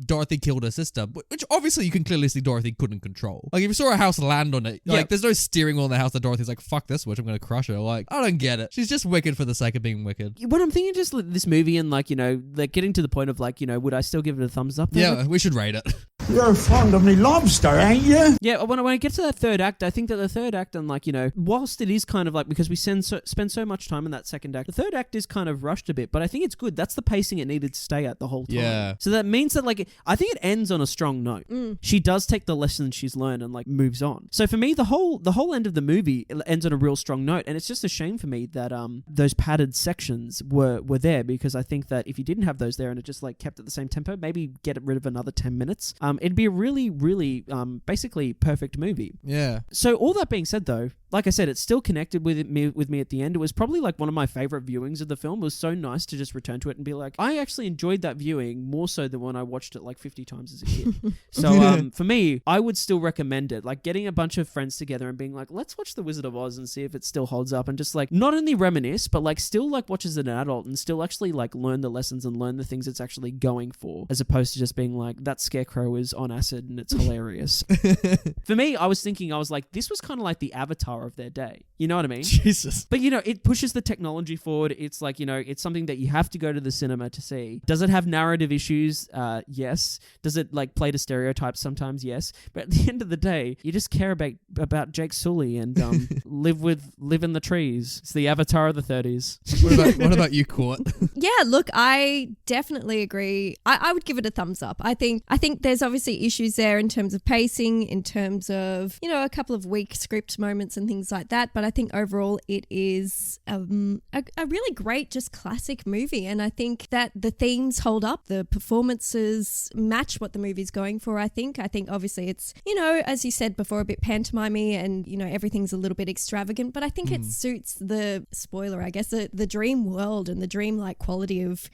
Dorothy killed her sister, which obviously you can clearly see Dorothy couldn't control. Like, if you saw a house land on it, like, there's no steering wheel in the house that Dorothy's like, fuck this witch, I'm gonna crush her. Like, I don't get it. She's just wicked for the sake of being wicked. When I'm thinking just like, this movie and like, like getting to the point of like, would I still give it a thumbs up? Yeah, we should rate it. You're fond of me lobster, ain't you? Yeah, when I get to that third act, I think that the third act and like, whilst it is kind of like, because we spend so much time in that second act, the third act is kind of rushed a bit, but I think it's good. That's the pacing it needed to stay at the whole time. Yeah. So that means that like, I think it ends on a strong note. She does take the lessons she's learned and like moves on. So for me, the whole end of the movie ends on a real strong note, and it's just a shame for me that those padded sections were there, because I think that if you didn't have those there and it just like kept at the same tempo, maybe get rid of another 10 minutes, it'd be a really, really basically perfect movie. Yeah. So all that being said though, like I said, it still connected with me at the end. It was probably like one of my favorite viewings of the film. It was so nice to just return to it and be like, I actually enjoyed that viewing more so than when I watched it like 50 times as a kid. So for me, I would still recommend it. Like getting a bunch of friends together and being like, let's watch The Wizard of Oz and see if it still holds up, and just like not only reminisce, but like still like watch as an adult and still actually like learn the lessons and learn the things it's actually going for, as opposed to just being like, that scarecrow is on acid and it's hilarious. For me, I was like, this was kind of like the Avatar of their day. You know what I mean? Jesus. But it pushes the technology forward. It's like, it's something that you have to go to the cinema to see. Does it have narrative issues? Yes. Does it like play to stereotypes sometimes? Yes. But at the end of the day, you just care about Jake Sully and live in the trees. It's the Avatar of the 30s. What about you, Court? Yeah, look, I definitely agree. I would give it a thumbs up. I think there's obviously issues there in terms of pacing, in terms of, a couple of weak script moments and things like that. But I think overall it is a really great, just classic movie. And I think that the themes hold up. The performances match what the movie's going for, I think. I think obviously it's, as you said before, a bit pantomimey and, everything's a little bit extravagant. But I think it suits the, spoiler, I guess, the dream world and the dreamlike quality of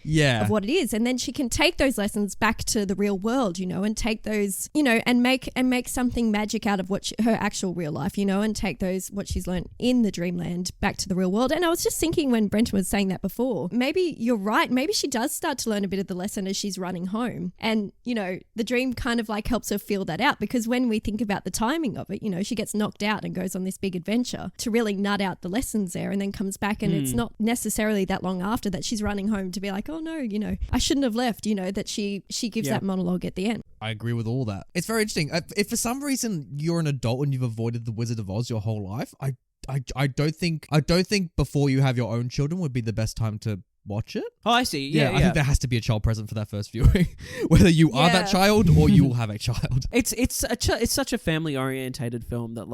what it is. And then she can take those lessons back to the real world, and take those, and make something magic out of her actual real life, and take what she's learned in the dreamland back to the real world. And I was just thinking when Brenton was saying that before, maybe you're right. Maybe she does start to learn a bit of the lesson as she's running home. And, the dream kind of like helps her feel that out, because when we think about the timing of it, she gets knocked out and goes on this big adventure to really nut out the lessons there, and then comes back, and it's not necessarily that long after that she's running home to be like, oh no, I shouldn't have left, that she gives that monologue at the end. I agree with all that. It's very interesting. If for some reason you're an adult and you've avoided the Wizard of Oz your whole life, I don't think before you have your own children would be the best time to watch it. Oh, I see. Yeah. I think there has to be a child present for that first viewing, whether you are that child or you will have a child. It's such a family orientated film that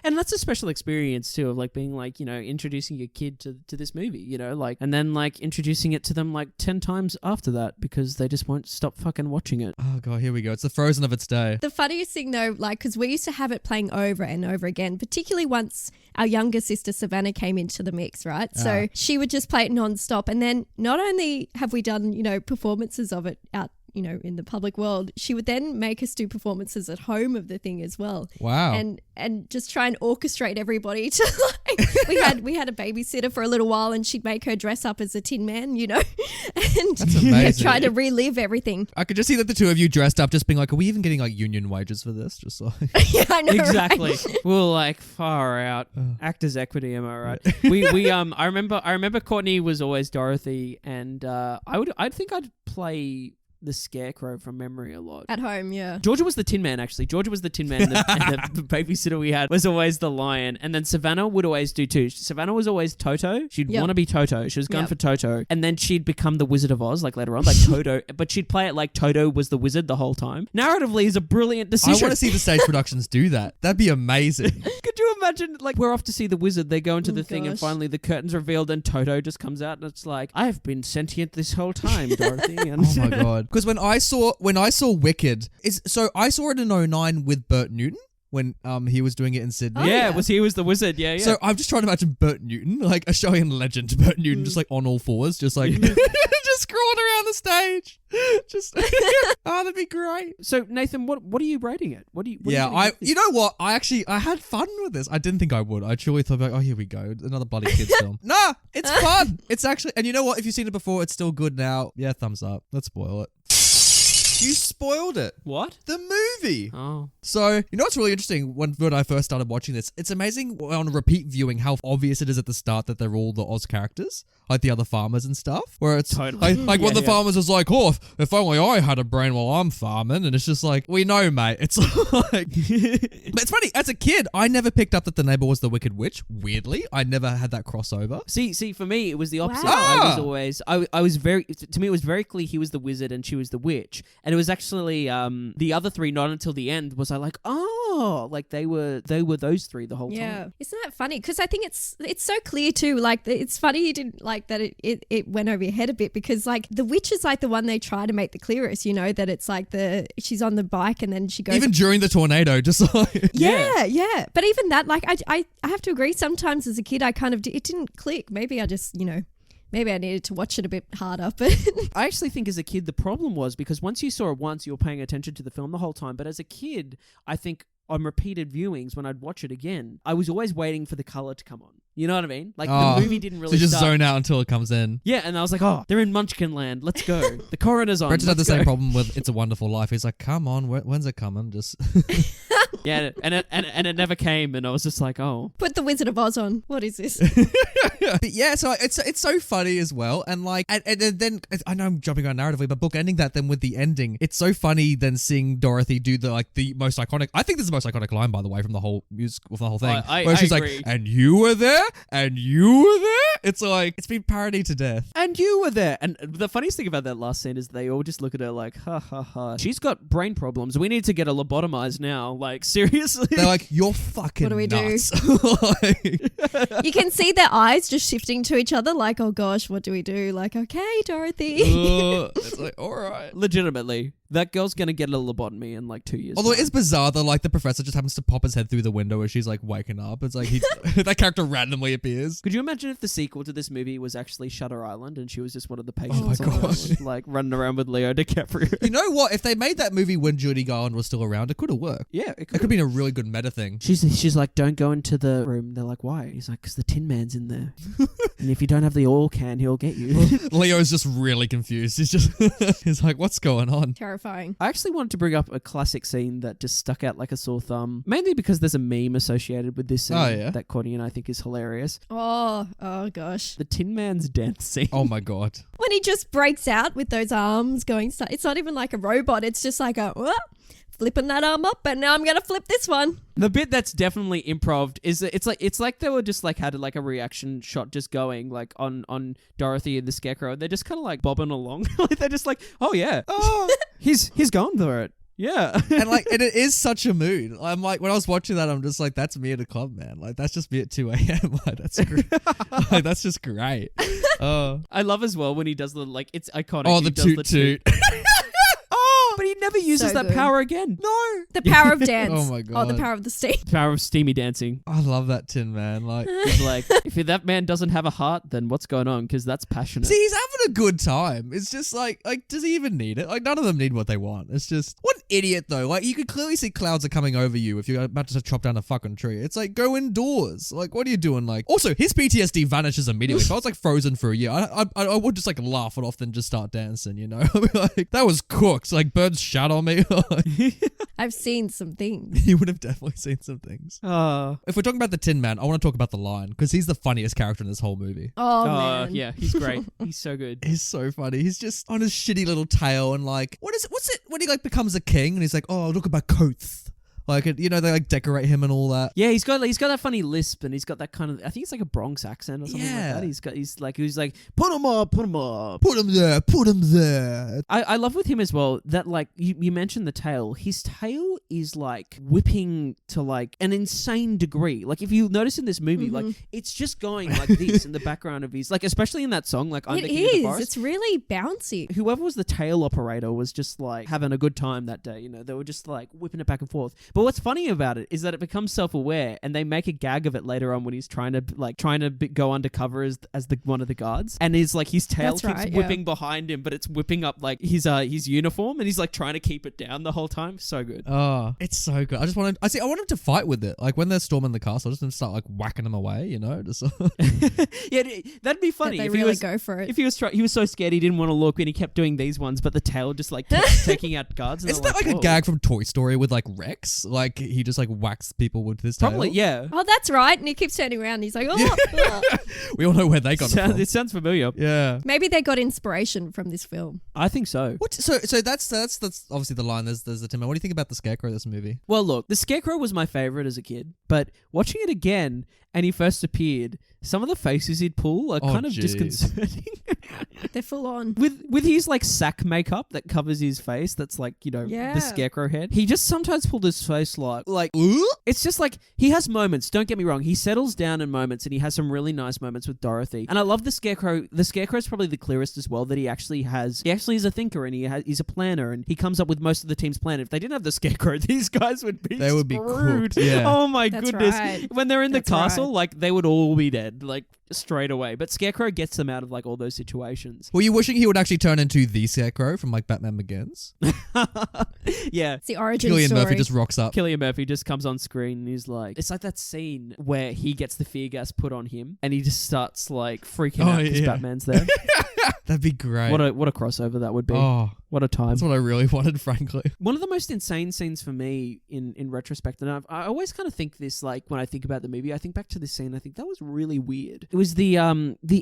and that's a special experience too, of like being like, introducing your kid to this movie, and then like introducing it to them like 10 times after that, because they just won't stop fucking watching it. Oh god, here we go. It's the Frozen of its day. The funniest thing though, like, because we used to have it playing over and over again, particularly once our younger sister Savannah came into the mix, right? So she would just play it non-stop, and then not only have we done performances of it out in the public world, she would then make us do performances at home of the thing as well. Wow. And just try and orchestrate everybody to like, we had a babysitter for a little while, and she'd make her dress up as a Tin Man, and that's amazing. Try to relive everything. I could just see that the two of you dressed up, just being like, are we even getting like union wages for this? Just like yeah, I know. Exactly. Right? We're like far out. Actors equity, am I right? we I remember Courtney was always Dorothy, and I think I'd play the Scarecrow from memory a lot. At home, yeah. Georgia was the Tin Man, actually. Georgia was the Tin Man, and the babysitter we had was always the Lion. And then Savannah would always do too. Savannah was always Toto. She'd want to be Toto. She was going for Toto. And then she'd become the Wizard of Oz, like later on, like Toto. But she'd play it like Toto was the wizard the whole time. Narratively is a brilliant decision. I want to see the stage productions do that. That'd be amazing. Could you imagine, like, we're off to see the wizard, they go into the thing, and finally the curtain's revealed and Toto just comes out, and it's like, I have been sentient this whole time, Dorothy. And oh my god. Because when I saw Wicked, I saw it in 2009 with Bert Newton when he was doing it in Sydney. He was the wizard, yeah. So I'm just trying to imagine Bert Newton, like Australian legend Bert Newton, just like on all fours, just like just crawling around the stage. Just that'd be great. So Nathan, what are you rating it? You know what? I had fun with this. I didn't think I would. I truly thought like, oh, here we go, another bloody kids film. Nah, it's fun. It's actually, and you know what? If you've seen it before, it's still good now. Yeah, thumbs up. Let's spoil it. You spoiled it. What? The movie. Oh. So, you know what's really interesting? When I first started watching this, it's amazing on repeat viewing how obvious it is at the start that they're all the Oz characters, like the other farmers and stuff. Where it's totally. like when the farmers is like, oh, if only I had a brain while I'm farming. And it's just like, we know, mate. It's like... But it's funny, as a kid, I never picked up that the neighbor was the Wicked Witch. Weirdly, I never had that crossover. See, for me, it was the opposite. Wow. I was very, to me, it was very clear he was the wizard and she was the witch. And it was actually the other three, not until the end, was I like, oh, like they were those three the whole time. Isn't that funny? Because I think it's so clear too. Like, it's funny you didn't like that it went over your head a bit, because like the witch is like the one they try to make the clearest, that it's like she's on the bike and then she goes even during the tornado, just like yeah. But even that, like I have to agree, sometimes as a kid I kind of it didn't click. Maybe I just maybe I needed to watch it a bit harder, but... I actually think as a kid, the problem was because once you saw it once, you were paying attention to the film the whole time. But as a kid, I think on repeated viewings, when I'd watch it again, I was always waiting for the color to come on. You know what I mean? Like the movie didn't really so you just start. zone out until it comes in. Yeah, and I was like, oh, they're in Munchkin Land. Let's go. The coroner's on. Brenton had the same problem with It's a Wonderful Life. He's like, come on, when's it coming? Just... Yeah, and it never came, and I was just like, oh. Put the Wizard of Oz on. What is this? But yeah, so it's so funny as well, and like, and then I know I'm jumping around narratively, but bookending that then with the ending, it's so funny then seeing Dorothy do the most iconic. I think this is the most iconic line, by the way, from the whole music, from the whole thing, where she's agree. like, "And you were there, and you were there." It's like it's been parodied to death. And you were there, and the funniest thing about that last scene is they all just look at her like, ha ha ha. She's got brain problems. We need to get her lobotomized now, like seriously? They're like, you're fucking What do we nuts. You can see their eyes just shifting to each other like, oh gosh, what do we do? Like, okay, Dorothy. It's like, all right. Legitimately, that girl's gonna get a lobotomy in like 2 years. Although it is bizarre that like the professor just happens to pop his head through the window as she's like waking up. It's like that character randomly appears. Could you imagine if the sequel to this movie was actually Shutter Island and she was just one of the Oh patients my on the gosh. island, like running around with Leo DiCaprio? You know what? If they made that movie when Judy Garland was still around, it could have worked. Yeah, it It could have been a really good meta thing. She's like, don't go into the room. They're like, why? He's like, because the Tin Man's in there. And if you don't have the oil can, he'll get you. Leo's just really confused. He's like, what's going on? Terrifying. I actually wanted to bring up a classic scene that just stuck out like a sore thumb, mainly because there's a meme associated with this scene that Courtney and I think is hilarious. Oh gosh. The Tin Man's dance scene. Oh my God. When he just breaks out with those arms going, it's not even like a robot. It's just like flipping that arm up, and now I'm going to flip this one. The bit that's definitely improv is that it's like they were just like had like a reaction shot just going like on Dorothy and the Scarecrow, and they're just kind of like bobbing along. Like they're just like, oh yeah, oh he's going for it. Yeah. And it is such a mood. I'm like, when I was watching that, I'm just like, that's me at a club, man. Like, that's just me at 2 a.m. Like, that's great. Like, that's just great. I love as well when he does it's iconic. Oh, He the does toot toot. but he never uses So that good. power again. No. The power of dance. Oh my God. Oh, the power of the steam. Power of steamy dancing. I love that Tin Man. Like, He's like, if that man doesn't have a heart, then what's going on? Because that's passionate. see, he's having a good time. It's just like, does he even need it? Like, none of them need what they want. It's just, what an idiot though. Like, you could clearly see clouds are coming over you if you're about to chop down a fucking tree. It's like, go indoors. Like, what are you doing? Like, also, his PTSD vanishes immediately. If I was like frozen for a year, I would just like laugh it off then just start dancing, you know? I'd be like, that was cooked. Like, birds shat on me. I've seen some things. You would have definitely seen some things. If we're talking about the Tin Man, I want to talk about the Lion because he's the funniest character in this whole movie. Oh, man. Yeah, he's great. He's so good. He's so funny. He's just on his shitty little tail and like, what's it when he like becomes a king and he's like, oh, look at my coats. Like, you know, they like decorate him and all that. Yeah, he's got that funny lisp and he's got that kind of, I think it's like a Bronx accent or something Yeah. like that. He's like, put him up. Put him there. I love with him as well that like you mentioned the tail. His tail is like whipping to like an insane degree. Like if you notice in this movie, like it's just going like this in the background of his, like especially in that song, like I'm It the King of the is. Forest. It's really bouncy. Whoever was the tail operator was just like having a good time that day. You know, they were just like whipping it back and forth. But what's funny about it is that it becomes self-aware, and they make a gag of it later on when he's trying to go undercover as one of the guards, and his tail That's keeps right, whipping behind him, but it's whipping up like his uniform, and he's like trying to keep it down the whole time. So good. Oh, it's so good. I want him to fight with it. Like when they're storming the castle, I just want to start like whacking them away, you know? Just Yeah, that'd be funny. They if really he was, go for it. If he was so scared he didn't want to look, and he kept doing these ones, but the tail just like kept taking out guards. And isn't that like a whoa. gag from Toy Story with like Rex? Like he just like whacks people with his tail? Probably, yeah. Oh, that's right. And he keeps turning around and he's like, oh. We all know where they got it from. It sounds familiar. Yeah. Maybe they got inspiration from this film. I think so. What? So that's obviously the line. There's the Tin Man. What do you think about the Scarecrow of this movie? Well, look, the Scarecrow was my favorite as a kid, but watching it again and he first appeared, some of the faces he'd pull are kind of disconcerting. They're full on. With his like sack makeup that covers his face, that's like, you know, Yeah. the Scarecrow head. He just sometimes pulled his face like Ooh? it's just like he has moments, don't get me wrong. He settles down in moments and he has some really nice moments with Dorothy. And I love the Scarecrow. The Scarecrow is probably the clearest as well that he actually is a thinker and he's a planner and he comes up with most of the team's plan. If they didn't have the Scarecrow, these guys would be cooked. Yeah. Oh my That's goodness. right. When they're in the That's castle, right. like they would all be dead, like straight away. But Scarecrow gets them out of like all those situations. Were you wishing he would actually turn into the Scarecrow from like Batman Begins? Yeah. It's the origin Cillian story. Murphy just rocks up. Cillian Murphy just comes on screen and he's like, it's like that scene where he gets the fear gas put on him and he just starts like freaking out because Batman's there. That'd be great. What a crossover that would be. Oh, What a time. that's what I really wanted, frankly. One of the most insane scenes for me in retrospect, and I always kind of think this, like when I think about the movie, I think back to this scene, I think that was really weird. It was the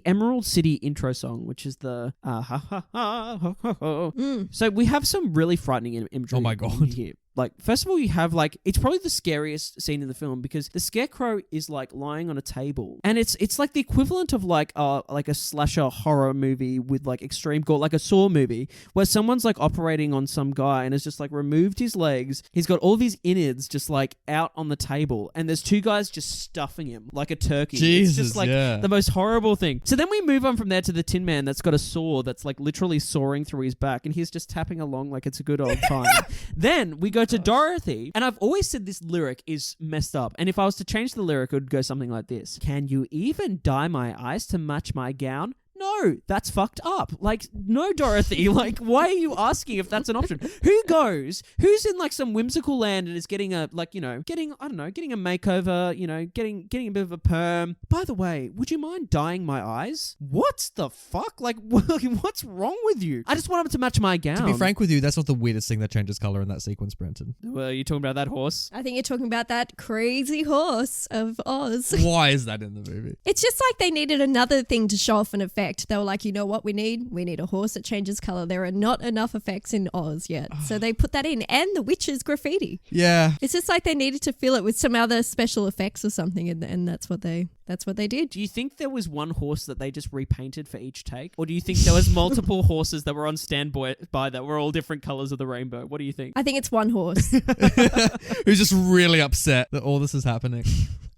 Emerald City intro song, which is the ha ha ha ha ha. So we have some really frightening imagery. Oh my God. here. Like, first of all, you have like, it's probably the scariest scene in the film because the scarecrow is like lying on a table, and it's like the equivalent of like a slasher horror movie with like extreme gore, like a Saw movie, where someone's like operating on some guy and has just like removed his legs. He's got all these innards just like out on the table, and there's two guys just stuffing him like a turkey. Jesus, it's just like the most horrible thing. So then we move on from there to the Tin Man that's got a saw that's like literally sawing through his back, and he's just tapping along like it's a good old time. Then we go to Dorothy, and I've always said this lyric is messed up, and if I was to change the lyric, it would go something like this: can you even dye my eyes to match my gown? No, that's fucked up. Like, no, Dorothy. Like, why are you asking if that's an option? Who's in like some whimsical land and is getting a, like, you know, getting a makeover, you know, getting a bit of a perm. By the way, would you mind dyeing my eyes? What the fuck? Like, what's wrong with you? I just want them to match my gown. To be frank with you, that's not the weirdest thing that changes color in that sequence, Brenton. Well, you're talking about that horse? I think you're talking about that crazy horse of Oz. Why is that in the movie? It's just like they needed another thing to show off an effect. They were like, you know what we need? We need a horse that changes color. There are not enough effects in Oz yet. So they put that in, and the witch's graffiti. Yeah. It's just like they needed to fill it with some other special effects or something, and that's what they did. Do you think there was one horse that they just repainted for each take? Or do you think there was multiple horses that were on standby that were all different colors of the rainbow? What do you think? I think it's one horse. Who's just really upset that all this is happening.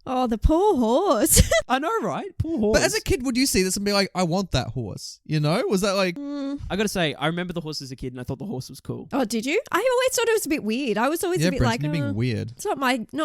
Oh, the poor horse. I know, right? Poor horse. But as a kid, would you see this and be like, I want that horse? You know? Was that like... I gotta say, I remember the horse as a kid and I thought the horse was cool. Oh, did you? I always thought it was a bit weird. I was always a bit Brenton, like, you're being weird. It's not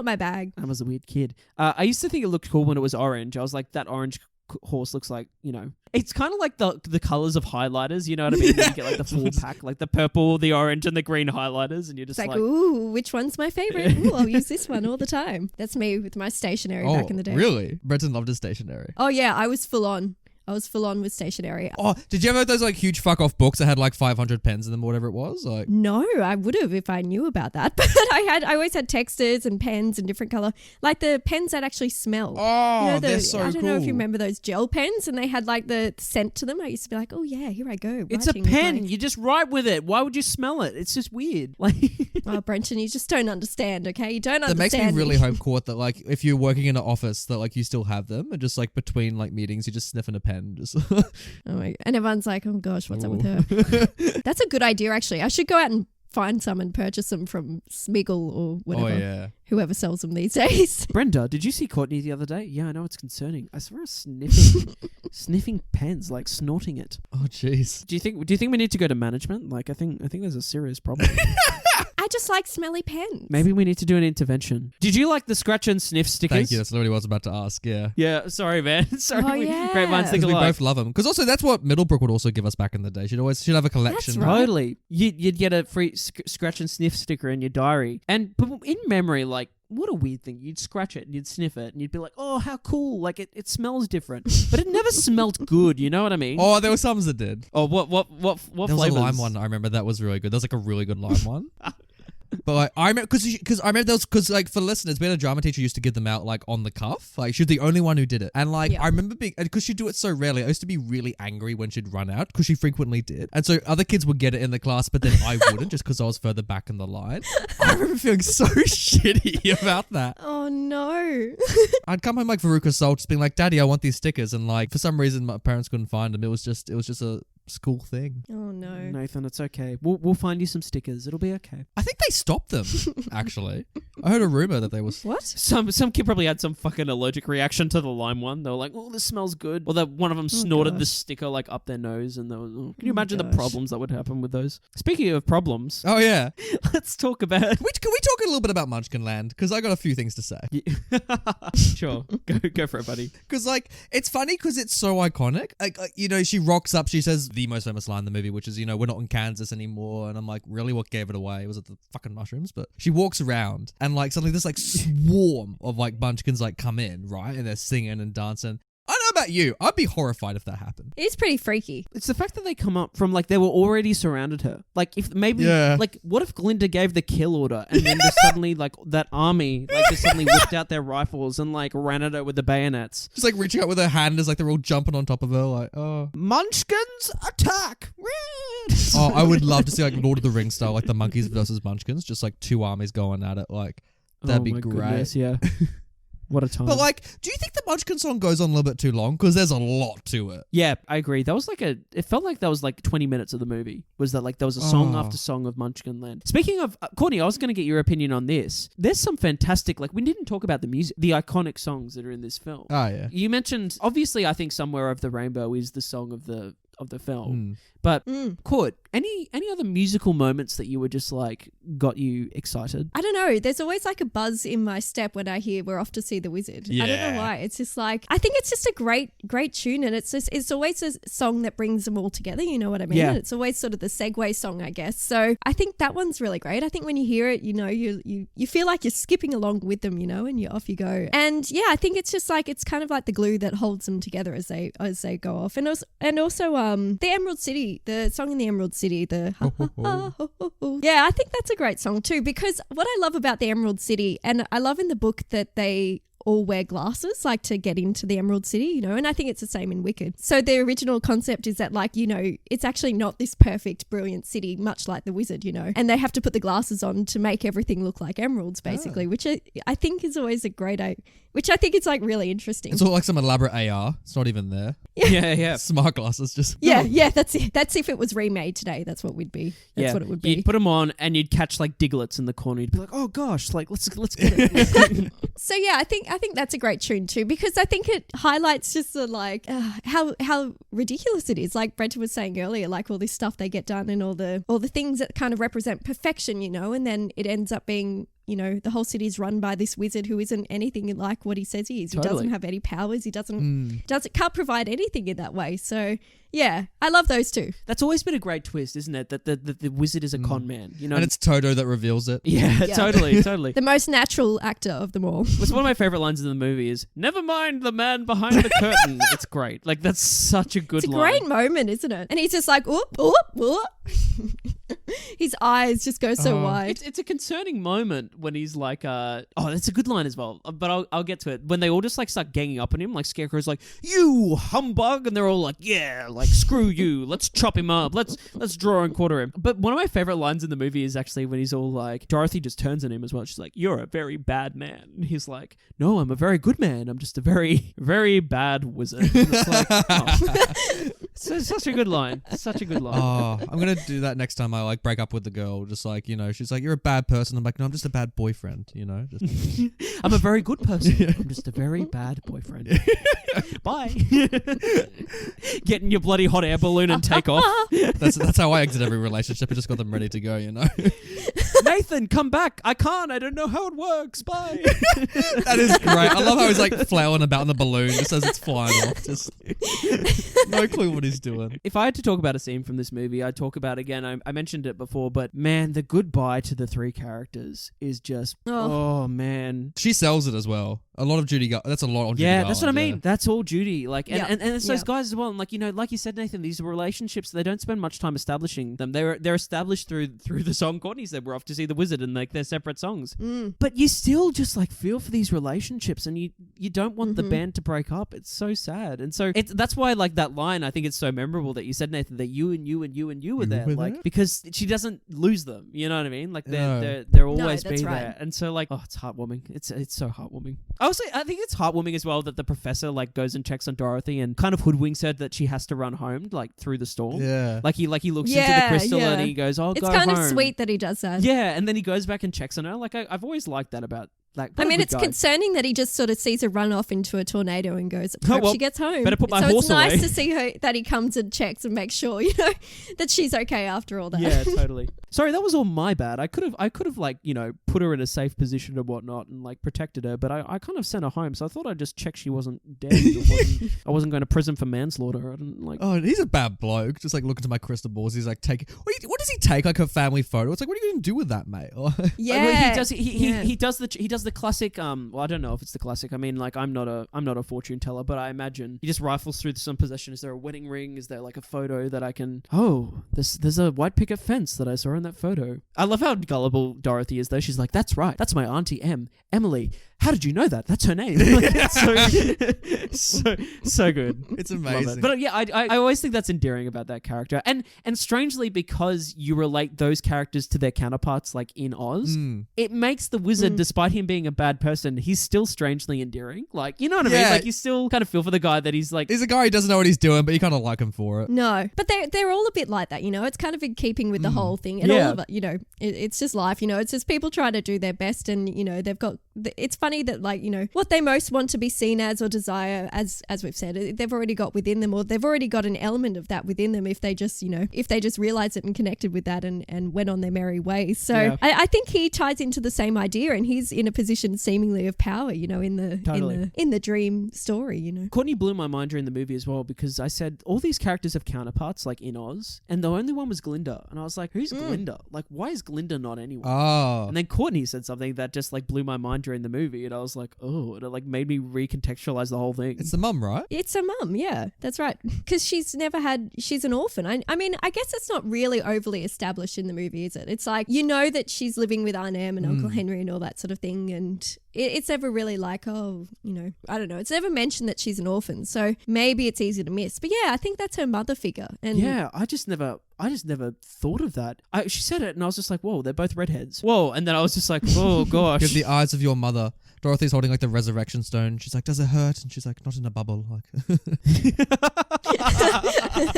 my bag. I was a weird kid. I used to think it looked cool when it was orange. I was like, that orange horse looks like, you know... It's kind of like the colors of highlighters, you know what I mean? You get like the full pack, like the purple, the orange, and the green highlighters, and you're just it's like, ooh, which one's my favorite? Ooh, I'll use this one all the time. That's me with my stationery back in the day. Really? Brenton loved his stationery. Oh yeah, I was full on with stationery. Oh, did you ever have those like huge fuck off books that had like 500 pens in them or whatever it was? Like, no, I would have if I knew about that. But I always had textures and pens in different color, like the pens that actually smell. Oh, you know, they're so cool. I don't know if you remember those gel pens, and they had like the scent to them. I used to be like, oh yeah, here I go. It's a pen. You just write with it. Why would you smell it? It's just weird. Like, oh, Brenton, you just don't understand. Okay, you don't understand. That makes me really hope, Court, that like if you're working in an office that like you still have them, and just like between like meetings, you're just sniffing a pen, just. Oh my, and everyone's like, oh gosh, what's up with her? That's a good idea, actually. I should go out and find some and purchase them from Smiggle or whatever. Whoever sells them these days. Brenda, did you see Courtney the other day? Yeah, I know it's concerning. I saw her sniffing pens, like snorting it. Oh jeez. Do you think we need to go to management? Like, I think there's a serious problem. I just like smelly pens. Maybe we need to do an intervention. Did you like the scratch and sniff stickers? Thank you. That's literally what I was about to ask. Yeah. Yeah. Sorry, man. Sorry. Oh, yeah. Great minds think alike. We both love them. Because also that's what Middlebrook would also give us back in the day. She'd have a collection. That's right. Totally. You'd get a free scratch and sniff sticker in your diary. And in memory, like, what a weird thing. You'd scratch it and you'd sniff it and you'd be like, oh, how cool. Like, it smells different. But it never smelled good, you know what I mean? Oh, there were some that did. Oh, what there flavors? Was a lime one. I remember that was really good. There was like a really good lime one. But like, I remember because I remember those because like for listeners, we had a drama teacher used to give them out like on the cuff. Like she was the only one who did it, and like I remember being because she'd do it so rarely. I used to be really angry when she'd run out because she frequently did, and so other kids would get it in the class, but then I wouldn't just because I was further back in the line. I remember feeling so shitty about that. Oh no! I'd come home like Veruca Salt, just being like, "Daddy, I want these stickers," and like for some reason my parents couldn't find them. It was just a school thing. Oh no, Nathan, it's okay. We'll find you some stickers. It'll be okay. I think they stopped them. Actually, I heard a rumor that they was what? Some kid probably had some fucking allergic reaction to the lime one. They were like, "Oh, this smells good," or that one of them snorted the sticker like up their nose, and they were. Can you imagine the problems that would happen with those? Speaking of problems, oh yeah, let's talk about. Can we talk a little bit about Munchkinland? Because I got a few things to say. Sure, go for it, buddy. Because like it's funny because it's so iconic. Like you know, she rocks up. She says the most famous line in the movie, which is, you know, we're not in Kansas anymore. And I'm like, really, what gave it away? Was it the fucking mushrooms? But she walks around and like suddenly this like swarm of like munchkins like come in, right? And they're singing and dancing. I don't know about you? I'd be horrified if that happened. It's pretty freaky. It's the fact that they come up from, like, they were already surrounded her. Like, if maybe, like, what if Glinda gave the kill order and then just suddenly, like, that army, like, just suddenly whipped out their rifles and, like, ran at her with the bayonets. Just, like, reaching out with her hand as, like, they're all jumping on top of her, like, oh. Munchkins, attack! Oh, I would love to see, like, Lord of the Rings style, like, the monkeys versus Munchkins, just, like, two armies going at it, like, that'd be great. Goodness, yeah. What a time. But, like, do you think the Munchkin song goes on a little bit too long? Because there's a lot to it. Yeah, I agree. That was like it felt like that was like 20 minutes of the movie. Was that like there was a song after song of Munchkin Land. Speaking of, Courtney, I was going to get your opinion on this. There's some fantastic, like, we didn't talk about the music, the iconic songs that are in this film. Oh, yeah. You mentioned, obviously, I think Somewhere Over the Rainbow is the song of the film. But Court, any other musical moments that you were just like got you excited? I don't know. There's always like a buzz in my step when I hear "We're Off to See the Wizard." Yeah. I don't know why. It's just like, I think it's just a great tune, and it's always a song that brings them all together. You know what I mean? Yeah. And it's always sort of the segue song, I guess. So I think that one's really great. I think when you hear it, you know, you feel like you're skipping along with them, you know, and off you go. And yeah, I think it's just like, it's kind of like the glue that holds them together as they go off. And also the Emerald City, the song in the Emerald City, the yeah, I think that's a great song too, because what I love about the Emerald City, and I love in the book that they all wear glasses, like, to get into the Emerald City, you know, and I think it's the same in Wicked. So the original concept is that, like, you know, it's actually not this perfect, brilliant city, much like the Wizard, you know, and they have to put the glasses on to make everything look like emeralds, basically, which I think is always a great, which I think is like really interesting. It's all like some elaborate AR. It's not even there. Yeah. Smart glasses, just... Yeah, that's it. That's if it was remade today. That's what we'd be. That's what it would be. You'd put them on and you'd catch like Diglets in the corner. You'd be like, oh gosh, like let's get it. So yeah, I think that's a great tune too, because I think it highlights just the like how ridiculous it is. Like Brenton was saying earlier, like all this stuff they get done and all the things that kind of represent perfection, you know, and then it ends up being, you know, the whole city is run by this wizard who isn't anything like what he says he is. He doesn't have any powers. He can't provide anything in that way. So yeah, I love those two. That's always been a great twist, isn't it? That the wizard is a con man, you know? And it's Toto that reveals it. Yeah. Totally. The most natural actor of them all. It's one of my favorite lines in the movie is, never mind the man behind the curtain. It's great. Like, that's such a good line. It's a great moment, isn't it? And he's just like, oop. His eyes just go so wide. It's a concerning moment when he's like, that's a good line as well, but I'll get to it. When they all just like start ganging up on him, like Scarecrow's like, you humbug, and they're all like, yeah, like screw you, let's chop him up, let's draw and quarter him. But one of my favorite lines in the movie is actually when he's all like, Dorothy just turns on him as well. She's like, you're a very bad man. And he's like, no, I'm a very good man. I'm just a very, very bad wizard. And it's like, it's such a good line. Such a good line. Oh, I'm going to do that next time I like break up with the girl. Just like, you know, she's like, you're a bad person. I'm like, no, I'm just a bad boyfriend, you know? Just... I'm a very good person. I'm just a very bad boyfriend. Bye. Get in your bloody hot air balloon and take off. That's how I exit every relationship. I just got them ready to go, you know? Nathan, come back. I can't. I don't know how it works. Bye. That is great. I love how he's like flailing about in the balloon just as it's flying off. Just no clue what he's doing. If I had to talk about a scene from this movie, I'd talk about, again, I mentioned it before, but man, the goodbye to the three characters is just, oh man. She sells it as well. A lot of Judy that's a lot on Judy Garland. That's what I mean. Yeah. That's all Judy. Like, and it's those guys as well. And like, you know, like you said, Nathan, these relationships, they don't spend much time establishing them. They're established through the song Courtney said, we're off to see the wizard, and like their separate songs. But you still just like feel for these relationships, and you don't want the band to break up. It's so sad. And so that's why like that line, I think it's so memorable that you said, Nathan, that you and you and you and you were there. Like, because she doesn't lose them. You know what I mean? Like they're always be there. And so like, oh, it's heartwarming. It's so heartwarming. Also, I think it's heartwarming as well that the professor like goes and checks on Dorothy and kind of hoodwinks her that she has to run home like through the storm. Yeah. Like he looks into the crystal and he goes, oh, it's go kind home. of sweet that he does that. Yeah, and then he goes back and checks on her. Like I've always liked that about. Like, I mean, it's concerning that he just sort of sees her run off into a tornado and goes, hope she gets home. Better put my horse away. So it's nice to see her that he comes and checks and makes sure, you know, that she's okay after all that. Yeah, totally. Sorry, that was all my bad. I could have like, you know, put her in a safe position and whatnot and like protected her, but I kind of sent her home, so I thought I'd just check she wasn't dead. I wasn't going to prison for manslaughter. I didn't like. Oh, he's a bad bloke. Just like looking to my crystal balls. He's like, what does he take? Like her family photo? It's like, what are you going to do with that, mate? Yeah, like, he does the the classic. Well, I don't know if it's the classic. I mean, like, I'm not a fortune teller, but I imagine he just rifles through some possession. Is there a wedding ring? Is there like a photo that I can? Oh, there's a white picket fence that I saw in that photo. I love how gullible Dorothy is, though. She's like, that's right. That's my auntie Emily. How did you know that? That's her name. Like, it's so good. It's amazing. But yeah, I always think that's endearing about that character, and strangely, because you relate those characters to their counterparts, like in Oz, it makes the wizard, despite him being a bad person, he's still strangely endearing. Like, you know what I mean? Like, you still kind of feel for the guy that he's like. He's a guy who doesn't know what he's doing, but you kind of like him for it. No, but they're all a bit like that, you know. It's kind of in keeping with the whole thing, and all of it, you know. It's just life, you know. It's just people trying to do their best, and you know, they've got. It's funny that, like, you know, what they most want to be seen as or desire, as we've said, they've already got within them, or they've already got an element of that within them if they just, you know, if they just realized it and connected with that and went on their merry ways. So I think he ties into the same idea, and he's in a position seemingly of power, you know, in the dream story, you know. Courtney blew my mind during the movie as well, because I said all these characters have counterparts, like in Oz, and the only one was Glinda, and I was like, who's Glinda? Like, why is Glinda not anyone? Oh. And then Courtney said something that just like blew my mind during the movie, and I was like, oh, and it like made me recontextualize the whole thing. It's the mum, right? It's a mum, yeah, that's right. Because she's an orphan. I mean, I guess it's not really overly established in the movie, is it? It's like, you know that she's living with Aunt Em and Uncle Henry and all that sort of thing, and it's never really like, oh, you know, I don't know. It's never mentioned that she's an orphan, so maybe it's easy to miss. But yeah, I think that's her mother figure. And yeah, I just never thought of that. She said it, and I was just like, whoa, they're both redheads. Whoa, and then I was just like, oh gosh. You have the eyes of your mother. Dorothy's holding like the resurrection stone. She's like, does it hurt? And she's like, not in a bubble. Like,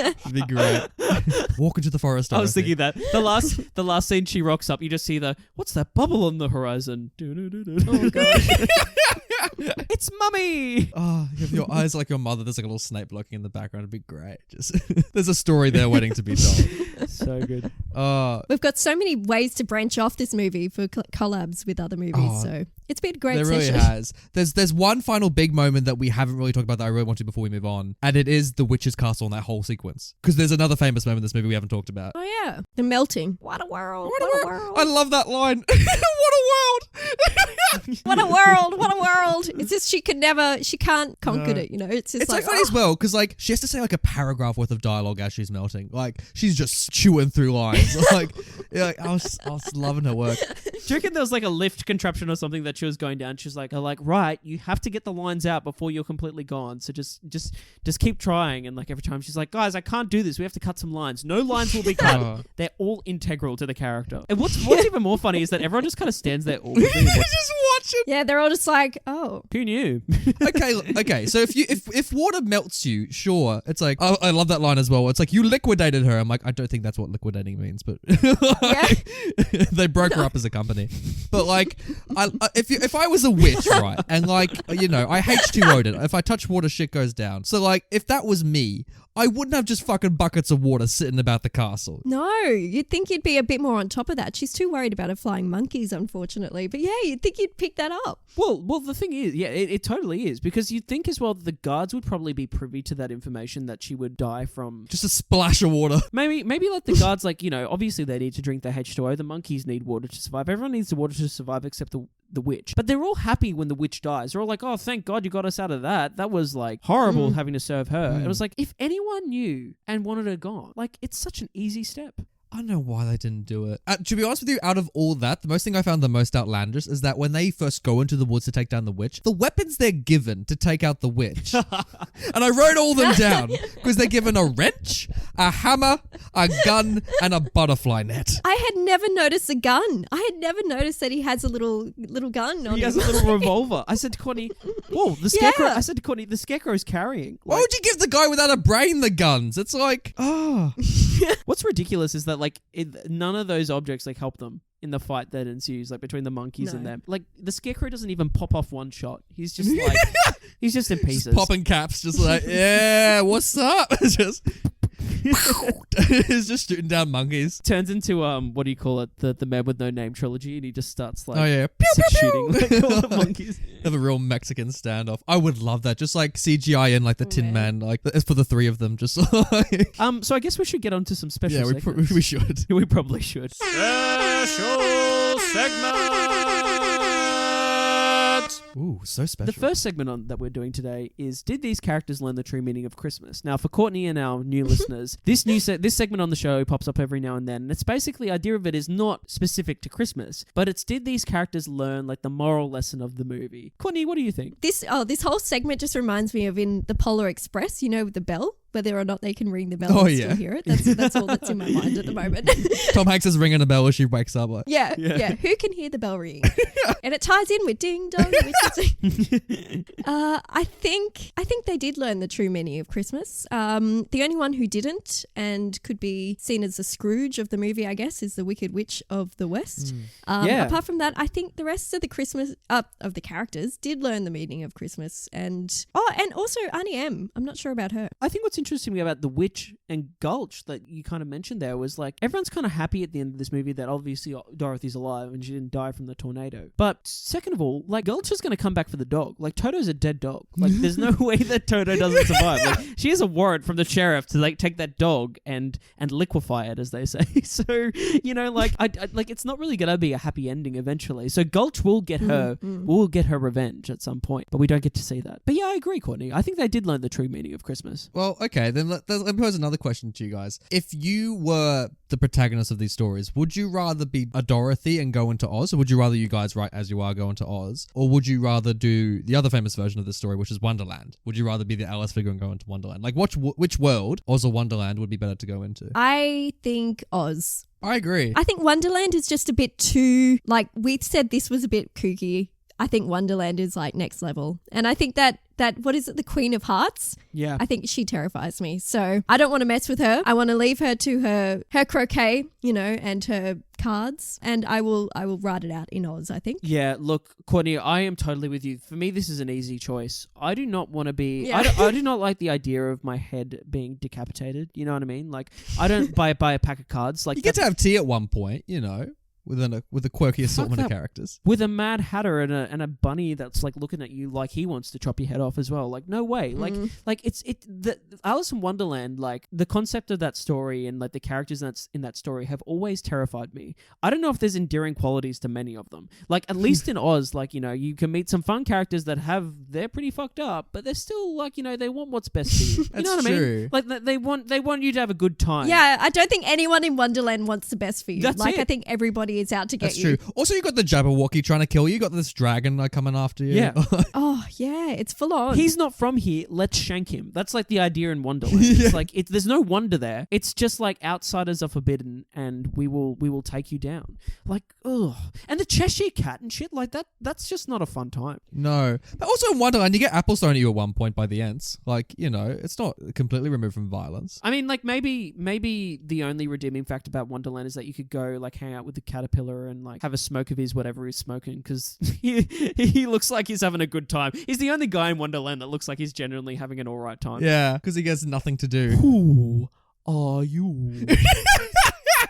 it'd be great. Walk into the forest. I was thinking that the last scene she rocks up, you just see what's that bubble on the horizon? Oh gosh. It's Mummy. Oh, you have your eyes like your mother. There's like a little Snape lurking in the background. It'd be great. Just there's a story there waiting to be told. So good. We've got so many ways to branch off this movie for collabs with other movies. So it's been a great session. There really has. There's one final big moment that we haven't really talked about that I really want to before we move on, and it is the witch's castle and that whole sequence. Because there's another famous moment in this movie we haven't talked about. Oh yeah, the melting. What a world! What a world! I love that line. What a world! What a world! What a world! It's just she can't conquer it. You know, it's just like funny as well because like she has to say like a paragraph worth of dialogue as she's melting. Like she's just chewing through lines. Like I was loving her work. Do you reckon there was like a lift contraption or something that she was going down? She's like, right, you have to get the lines out before you're completely gone. So just keep trying. And like every time she's like, guys, I can't do this. We have to cut some lines. No lines will be cut. They're all integral to the character. And what's even more funny is that everyone just kind of stands there all just watching. Yeah, they're all just like, oh, who knew? Okay. So if water melts you, sure. It's like I love that line as well. It's like you liquidated her. I'm like, I don't think that's what liquidating means, but they broke her up as a company. But like, if I was a witch, right, and like, you know, I H2O'd it. If I touch water, shit goes down. So like, if that was me, I wouldn't have just fucking buckets of water sitting about the castle. No, you'd think you'd be a bit more on top of that. She's too worried about her flying monkeys, unfortunately. But yeah, you'd think you'd pick that up. Well, the thing is, yeah, it totally is. Because you'd think as well that the guards would probably be privy to that information that she would die from. Just a splash of water. Maybe like the guards, like, you know, obviously they need to drink the H2O. The monkeys need water to survive. Everyone needs the water to survive except the witch. But they're all happy when the witch dies. They're all like, oh, thank God you got us out of that. That was like horrible having to serve her. It was like, if anyone knew and wanted her gone, like, it's such an easy step. I don't know why they didn't do it. To be honest with you, out of all that, the most thing I found the most outlandish is that when they first go into the woods to take down the witch, the weapons they're given to take out the witch. And I wrote all them down because they're given a wrench, a hammer, a gun, and a butterfly net. I had never noticed a gun. I had never noticed that he has a little gun on him. He has a little revolver. I said to Courtney, whoa, the scarecrow. I said to Courtney, the scarecrow's carrying. Why would you give the guy without a brain the guns? It's like, What's ridiculous is that like none of those objects like help them in the fight that ensues, like between the monkeys and them. Like the scarecrow doesn't even pop off one shot. He's just like he's just in pieces, just popping caps, just like yeah, what's up? Just he's just shooting down monkeys. Turns into what do you call it? The Man with No Name trilogy, and he just starts like shooting like all the monkeys. Have a real Mexican standoff. I would love that. Just like CGI in like the Tin Man, like for the three of them. Just like So I guess we should get onto some special. Yeah, we should. We probably should. Special segment. Ooh, so special. The first segment that we're doing today is, did these characters learn the true meaning of Christmas? Now, for Courtney and our new listeners, this segment on the show pops up every now and then. And it's basically, the idea of it is not specific to Christmas, but it's, did these characters learn like the moral lesson of the movie? Courtney, what do you think? This whole segment just reminds me of in the Polar Express, with the bell, whether or not they can ring the bell and still hear it. That's all that's in my mind at the moment. Tom Hanks is ringing a bell as she wakes up. Like, yeah. Who can hear the bell ringing? And it ties in with ding dong. I think they did learn the true meaning of Christmas. The only one who didn't and could be seen as the Scrooge of the movie, I guess, is the Wicked Witch of the West. Apart from that, I think the rest of the Christmas of the characters did learn the meaning of Christmas. And also Auntie M. I'm not sure about her. I think what's interesting about the witch and Gulch that you kind of mentioned there was like, everyone's kind of happy at the end of this movie that obviously Dorothy's alive and she didn't die from the tornado. But second of all, like, Gulch is going to come back for the dog. Like, Toto's a dead dog. Like, there's no way that Toto doesn't survive. Like, she has a warrant from the sheriff to like take that dog and liquefy it, as they say. So, like, I like, it's not really going to be a happy ending eventually. So Gulch will get her revenge at some point, but we don't get to see that. But yeah, I agree, Courtney. I think they did learn the true meaning of Christmas. Well, okay, then let me pose another question to you guys. If you were the protagonist of these stories, would you rather be a Dorothy and go into Oz, or would you rather you guys write as you are go into Oz, or would you rather do the other famous version of this story, which is Wonderland? Would you rather be the Alice figure and go into Wonderland? Like, which world, Oz or Wonderland, would be better to go into? I think Oz. I agree. I think Wonderland is just a bit too, like, we said this was a bit kooky. I think Wonderland is like next level. And I think that what is it, the Queen of Hearts? Yeah. I think she terrifies me. So I don't want to mess with her. I want to leave her to her croquet, and her cards. And I will write it out in Oz, I think. Yeah, look, Courtney, I am totally with you. For me, this is an easy choice. I do not want to be... Yeah. I do not like the idea of my head being decapitated. You know what I mean? Like, I don't buy a pack of cards. Like, you get to have tea at one point, with a quirky assortment of characters. With a Mad Hatter and a bunny that's like looking at you like he wants to chop your head off as well. Like, no way. Like the Alice in Wonderland, like the concept of that story and like the characters that's in that story have always terrified me. I don't know if there's endearing qualities to many of them. Like, at least in Oz, like, you can meet some fun characters they're pretty fucked up, but they're still like, they want what's best for you. You know what I mean? Like, they want you to have a good time. Yeah, I don't think anyone in Wonderland wants the best for you. That's like, it. I think everybody is out to get That's you. true. Also, you got the Jabberwocky trying to kill you. You got this dragon coming after you. Yeah. Oh, yeah, it's full on. He's not from here. Let's shank him. That's like the idea in Wonderland. Yeah. It's like there's no wonder there. It's just like outsiders are forbidden, and we will take you down. Like, ugh. And the Cheshire Cat and shit like that. That's just not a fun time. No, but also in Wonderland, you get apples thrown at you at one point by the Ents. Like, it's not completely removed from violence. I mean, like, maybe the only redeeming fact about Wonderland is that you could go like hang out with the caterpillar and like have a smoke of his whatever he's smoking, because he looks like he's having a good time. He's the only guy in Wonderland that looks like he's genuinely having an all right time. Yeah, because he gets nothing to do. Who are you?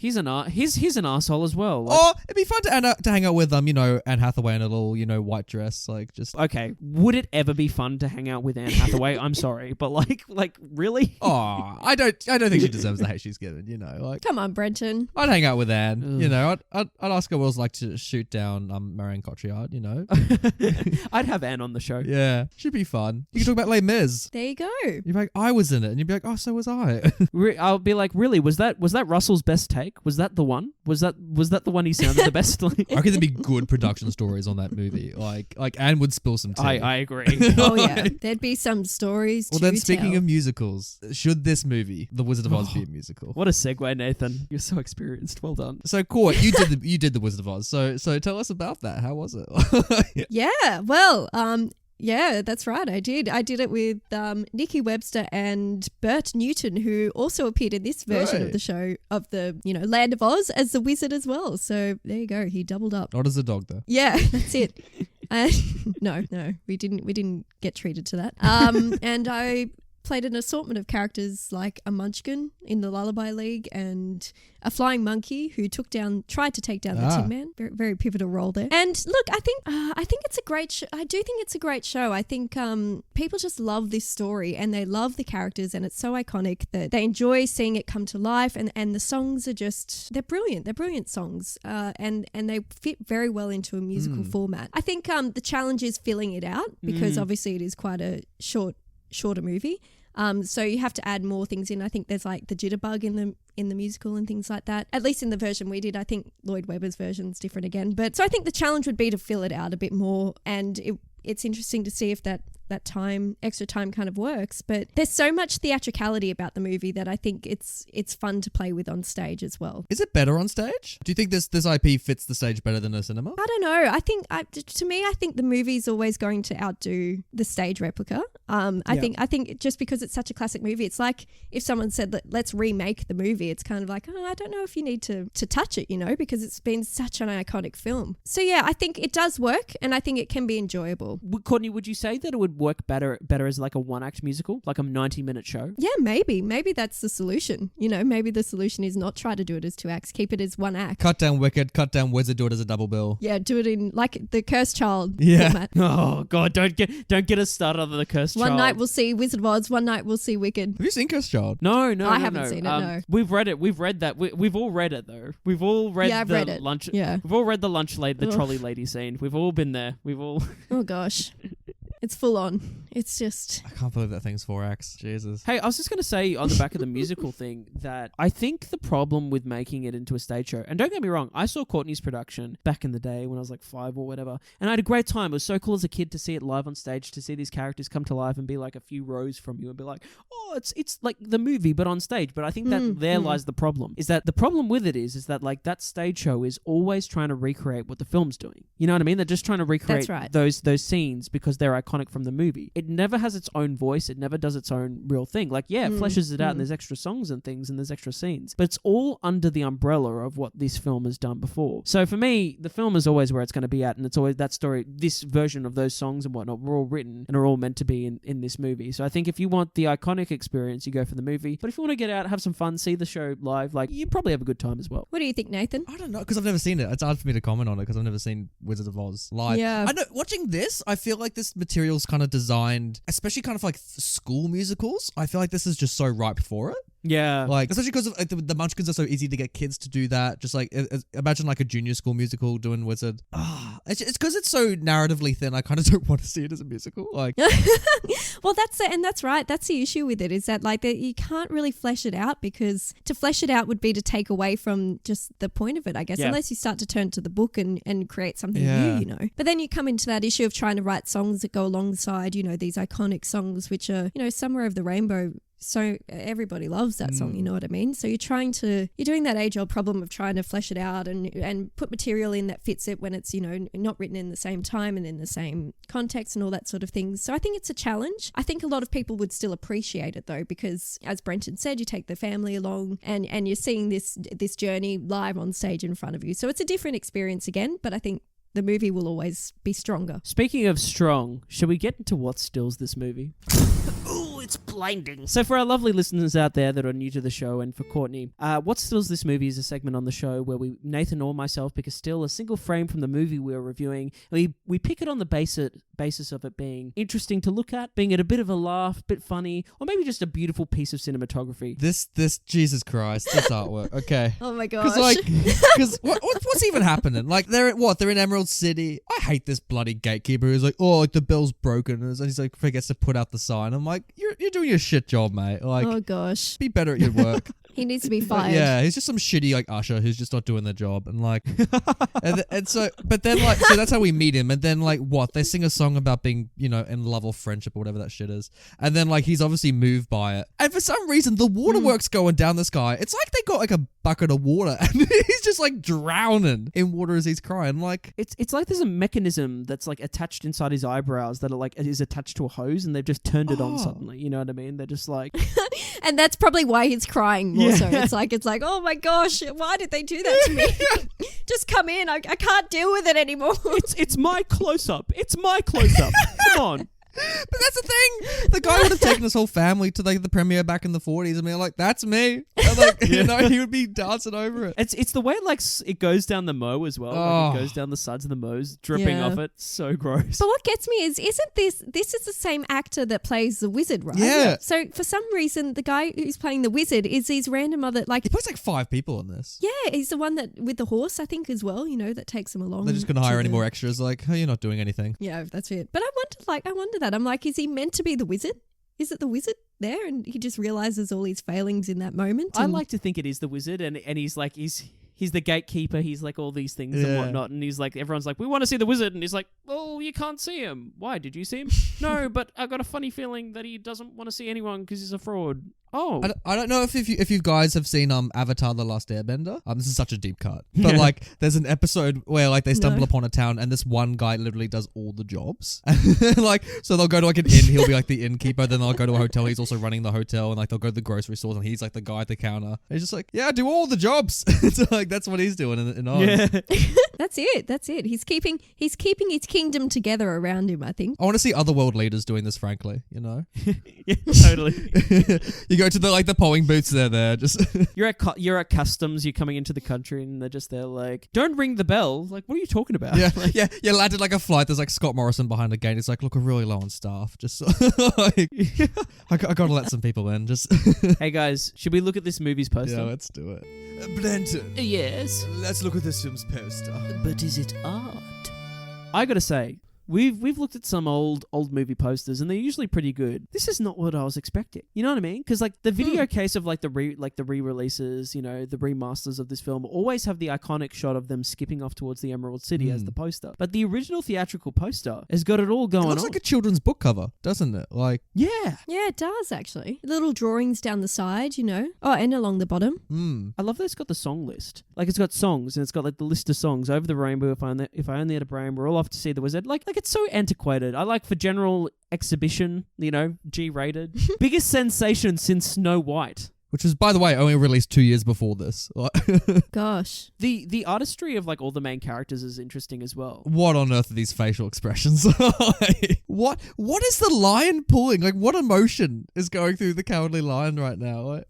He's an asshole as well. Like, oh, it'd be fun to hang out with Anne Hathaway in a little white dress, like just. Okay, would it ever be fun to hang out with Anne Hathaway? I'm sorry, but like really? Oh, I don't think she deserves the hate she's given. Like. Come on, Brenton. I'd hang out with Anne. I'd ask her what it was like to shoot down Marion Cotillard. I'd have Anne on the show. Yeah, should be fun. You can talk about Les Mis. There you go. You'd be like, I was in it, and you'd be like, oh, so was I. I'll be like, really? Was that Russell's best take? Was that the one? Was that the one he sounded the best? I reckon there'd be good production stories on that movie. Like Anne would spill some tea. I agree. Oh yeah, there'd be some stories. Well, then speaking of musicals, should this movie, The Wizard of Oz, be a musical? What a segue, Nathan! You're so experienced. Well done. So, Court, you did the Wizard of Oz. So tell us about that. How was it? Yeah. Well, yeah, that's right. I did it with Nikki Webster and Bert Newton, who also appeared in this version of the show of the Land of Oz as the wizard as well. So there you go. He doubled up. Not as a dog though. Yeah, that's it. No, we didn't get treated to that. And I played an assortment of characters like a munchkin in the Lullaby League and a flying monkey who tried to take down the Tin Man. Very, very pivotal role there. And look, I think it's a great show. I do think it's a great show. I think people just love this story and they love the characters and it's so iconic that they enjoy seeing it come to life, and the songs are they're brilliant. They're brilliant songs and they fit very well into a musical format. I think the challenge is filling it out because obviously it is quite a shorter movie. So you have to add more things in. I think there's like the jitterbug in the musical and things like that. At least in the version we did. I think Lloyd Webber's version's different again. But so I think the challenge would be to fill it out a bit more, and it's interesting to see if that extra time kind of works. But there's so much theatricality about the movie that I think it's fun to play with on stage as well. Is it better on stage? Do you think this IP fits the stage better than a cinema? I don't know. I think the movie's always going to outdo the stage replica. I think just because it's such a classic movie, it's like if someone said let's remake the movie, it's kind of like, I don't know if you need to touch it, because it's been such an iconic film. So yeah, I think it does work and I think it can be enjoyable. Courtney, would you say that it would work better as like a one-act musical, like a 90-minute show? Yeah, maybe that's the solution. Maybe the solution is not try to do it as 2 acts, keep it as 1 act. Cut down Wicked, cut down Wizard, do it as a double bill. Yeah, do it in like the Cursed Child format. Oh God, don't get us started on the Cursed Child. One night we'll see Wizard of Oz, one night we'll see Wicked. Have you seen Cursed Child? No, I haven't seen it. No, we've read it. We've read that. We've all read it though. We've all read I've read it. Lunch. Yeah, we've all read the trolley lady scene. We've all been there. We've all. Oh gosh. It's full on. It's just... I can't believe that thing's 4 acts. Jesus. Hey, I was just going to say on the back of the musical thing that I think the problem with making it into a stage show, and don't get me wrong, I saw Courtney's production back in the day when I was like 5 or whatever, and I had a great time. It was so cool as a kid to see it live on stage, to see these characters come to life and be like a few rows from you and be like, oh, it's like the movie but on stage. But I think that there lies the problem. Is that the problem with it is that like that stage show is always trying to recreate what the film's doing. You know what I mean? They're just trying to recreate those scenes because they're iconic from the movie. It never has its own voice. It never does its own real thing. Like, yeah, it fleshes it out and there's extra songs and things and there's extra scenes. But it's all under the umbrella of what this film has done before. So for me, the film is always where it's going to be at, and it's always that story, this version of those songs and whatnot were all written and are all meant to be in this movie. So I think if you want the iconic experience, you go for the movie. But if you want to get out, have some fun, see the show live, like, you probably have a good time as well. What do you think, Nathan? I don't know, because I've never seen it. It's hard for me to comment on it because I've never seen Wizard of Oz live. Yeah. I know, watching this, I feel like this material's kind of designed, especially kind of like school musicals. I feel like this is just so ripe for it. Yeah. Like, especially because the Munchkins are so easy to get kids to do that. Just like, imagine like a junior school musical doing Wizard. It's because it's so narratively thin, I kind of don't want to see it as a musical. Like, well, that's right. That's the issue with it, is that like you can't really flesh it out, because to flesh it out would be to take away from just the point of it, I guess, unless you start to turn to the book and create something new, But then you come into that issue of trying to write songs that go alongside, these iconic songs, which are, Somewhere Over the Rainbow. So everybody loves that song, you know what I mean? So you're doing that age-old problem of trying to flesh it out and put material in that fits it when it's, not written in the same time and in the same context and all that sort of thing. So I think it's a challenge. I think a lot of people would still appreciate it though, because as Brenton said, you take the family along and you're seeing this journey live on stage in front of you. So it's a different experience again, but I think the movie will always be stronger. Speaking of strong, shall we get into what stills this movie? Ooh, it's blinding. So for our lovely listeners out there that are new to the show, and for Courtney, what stills this movie is a segment on the show where Nathan or myself pick a still, a single frame from the movie we're reviewing. We pick it on the basis of it being interesting to look at, being it a bit of a laugh, bit funny, or maybe just a beautiful piece of cinematography. This Jesus Christ, this artwork. Okay. Oh my gosh. Because what's even happening? Like, they're in Emerald City. I hate this bloody gatekeeper who's like, oh, like the bell's broken, and he's like forgets to put out the sign. I'm like, you're doing your shit job, mate. Like, oh gosh, be better at your work. He needs to be fired. Yeah, he's just some shitty like usher who's just not doing their job, and like, so that's how we meet him, and then like they sing a song about being in love or friendship or whatever that shit is, and then like he's obviously moved by it, and for some reason the waterworks going down this guy. It's like they got like a bucket of water, and he's just like drowning in water as he's crying. Like it's like there's a mechanism that's like attached inside his eyebrows that is attached to a hose, and they've just turned it on suddenly. You know what I mean? They're just like, and that's probably why he's crying more. So it's like, oh my gosh, why did they do that to me? Just come in. I can't deal with it anymore. It's my close up. It's my close up. Come on. But that's the thing. The guy would have taken his whole family to like the premiere back in the 40s and be like, that's me. And, like, you know, he would be dancing over it. It's the way it goes down the mow as well. Like it goes down the sides of the mows, dripping off it. So gross. But what gets me isn't this is the same actor that plays the wizard, right? Yeah. So for some reason, the guy who's playing the wizard is his random other, like... He plays like 5 people in this. Yeah, he's the one that with the horse, I think, as well, you know, that takes him along. They're just going to hire any more extras. Like, oh, you're not doing anything. Yeah, that's it. But I wonder that. I'm like, is he meant to be the wizard? Is it the wizard there? And he just realizes all his failings in that moment. I like to think it is the wizard, and he's like, he's the gatekeeper. He's like all these things and whatnot. And he's like, everyone's like, we want to see the wizard. And he's like, well, you can't see him. Why? Did you see him? No, but I got a funny feeling that he doesn't want to see anyone because he's a fraud. Oh. I don't know if you guys have seen Avatar: The Last Airbender. This is such a deep cut. But like there's an episode where like they stumble upon a town and this one guy literally does all the jobs. Like so they'll go to like an inn, he'll be like the innkeeper, then they'll go to a hotel, he's also running the hotel, and like they'll go to the grocery stores and he's like the guy at the counter. And he's just like, yeah, do all the jobs. So like that's what he's doing in Oz. Yeah. That's it. He's keeping his kingdom together around him, I think. I want to see other world leaders doing this, frankly, you know? Yeah, totally. You go to the polling booths, they're there. Just you're at customs. You're coming into the country, and they're just there like, don't ring the bell. Like, what are you talking about? Yeah, yeah. Landed like a flight. There's like Scott Morrison behind the gate. He's like, look, we're really low on staff. Just like, I gotta let some people in. Just hey guys, should we look at this movie's poster? Yeah, let's do it. Brenton. Yes. Let's look at this film's poster. But is it art? I gotta say, we've looked at some old movie posters, and they're usually pretty good. This is not what I was expecting. You know what I mean? Because like the video case of like the re-releases, you know, the remasters of this film always have the iconic shot of them skipping off towards the Emerald City as the poster. But the original theatrical poster has got it all going on. It looks like a children's book cover, doesn't it? Like yeah, it does actually. Little drawings down the side, you know. Oh, and along the bottom. I love that it's got the song list. Like it's got songs, and it's got like the list of songs. Over the Rainbow, If I Only Had a Brain, We're All Off to See the Wizard. Like it's so antiquated. I like for general exhibition, you know, G-rated. Biggest sensation since Snow White. Which was, by the way, only released 2 years before this. Gosh. The artistry of like all the main characters is interesting as well. What on earth are these facial expressions? Like, what is the lion pulling? Like, what emotion is going through the cowardly lion right now? Like,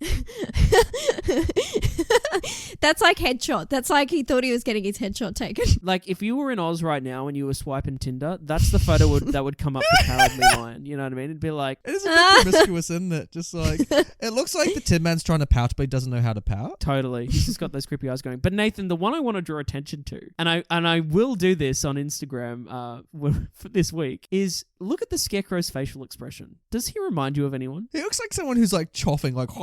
that's like headshot. That's like he thought he was getting his headshot taken. Like if you were in Oz right now and you were swiping Tinder, that's the photo that would come up the cowardly lion. You know what I mean? It'd be like, it is a bit promiscuous, isn't it? Just like, it looks like the Tin Man's trying to pout, but he doesn't know how to pout. Totally. He's just got those creepy eyes going. But Nathan, the one I want to draw attention to, and I will do this on Instagram for this week, is look at the Scarecrow's facial expression. Does he remind you of anyone? He looks like someone who's like choffing, like,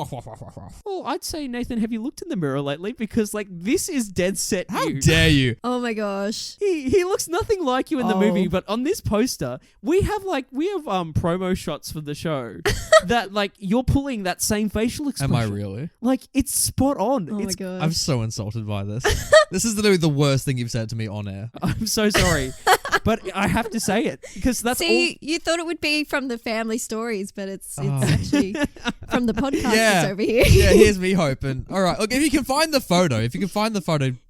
Well, I'd say, Nathan, have you looked in the mirror lately? Because like this is dead set how you. dare you? Oh my gosh. He looks nothing like you in the movie, but on this poster, we have promo shots for the show that like you're pulling that same facial expression. Am I really? Like it's spot on. Oh It's my gosh. I'm so insulted by this. This is literally the worst thing you've said to me on air. I'm so sorry. But I have to say it because that's See, you thought it would be from the family stories, but it's actually from the podcasters over here. Yeah, here's me hoping. All right, look, if you can find the photo,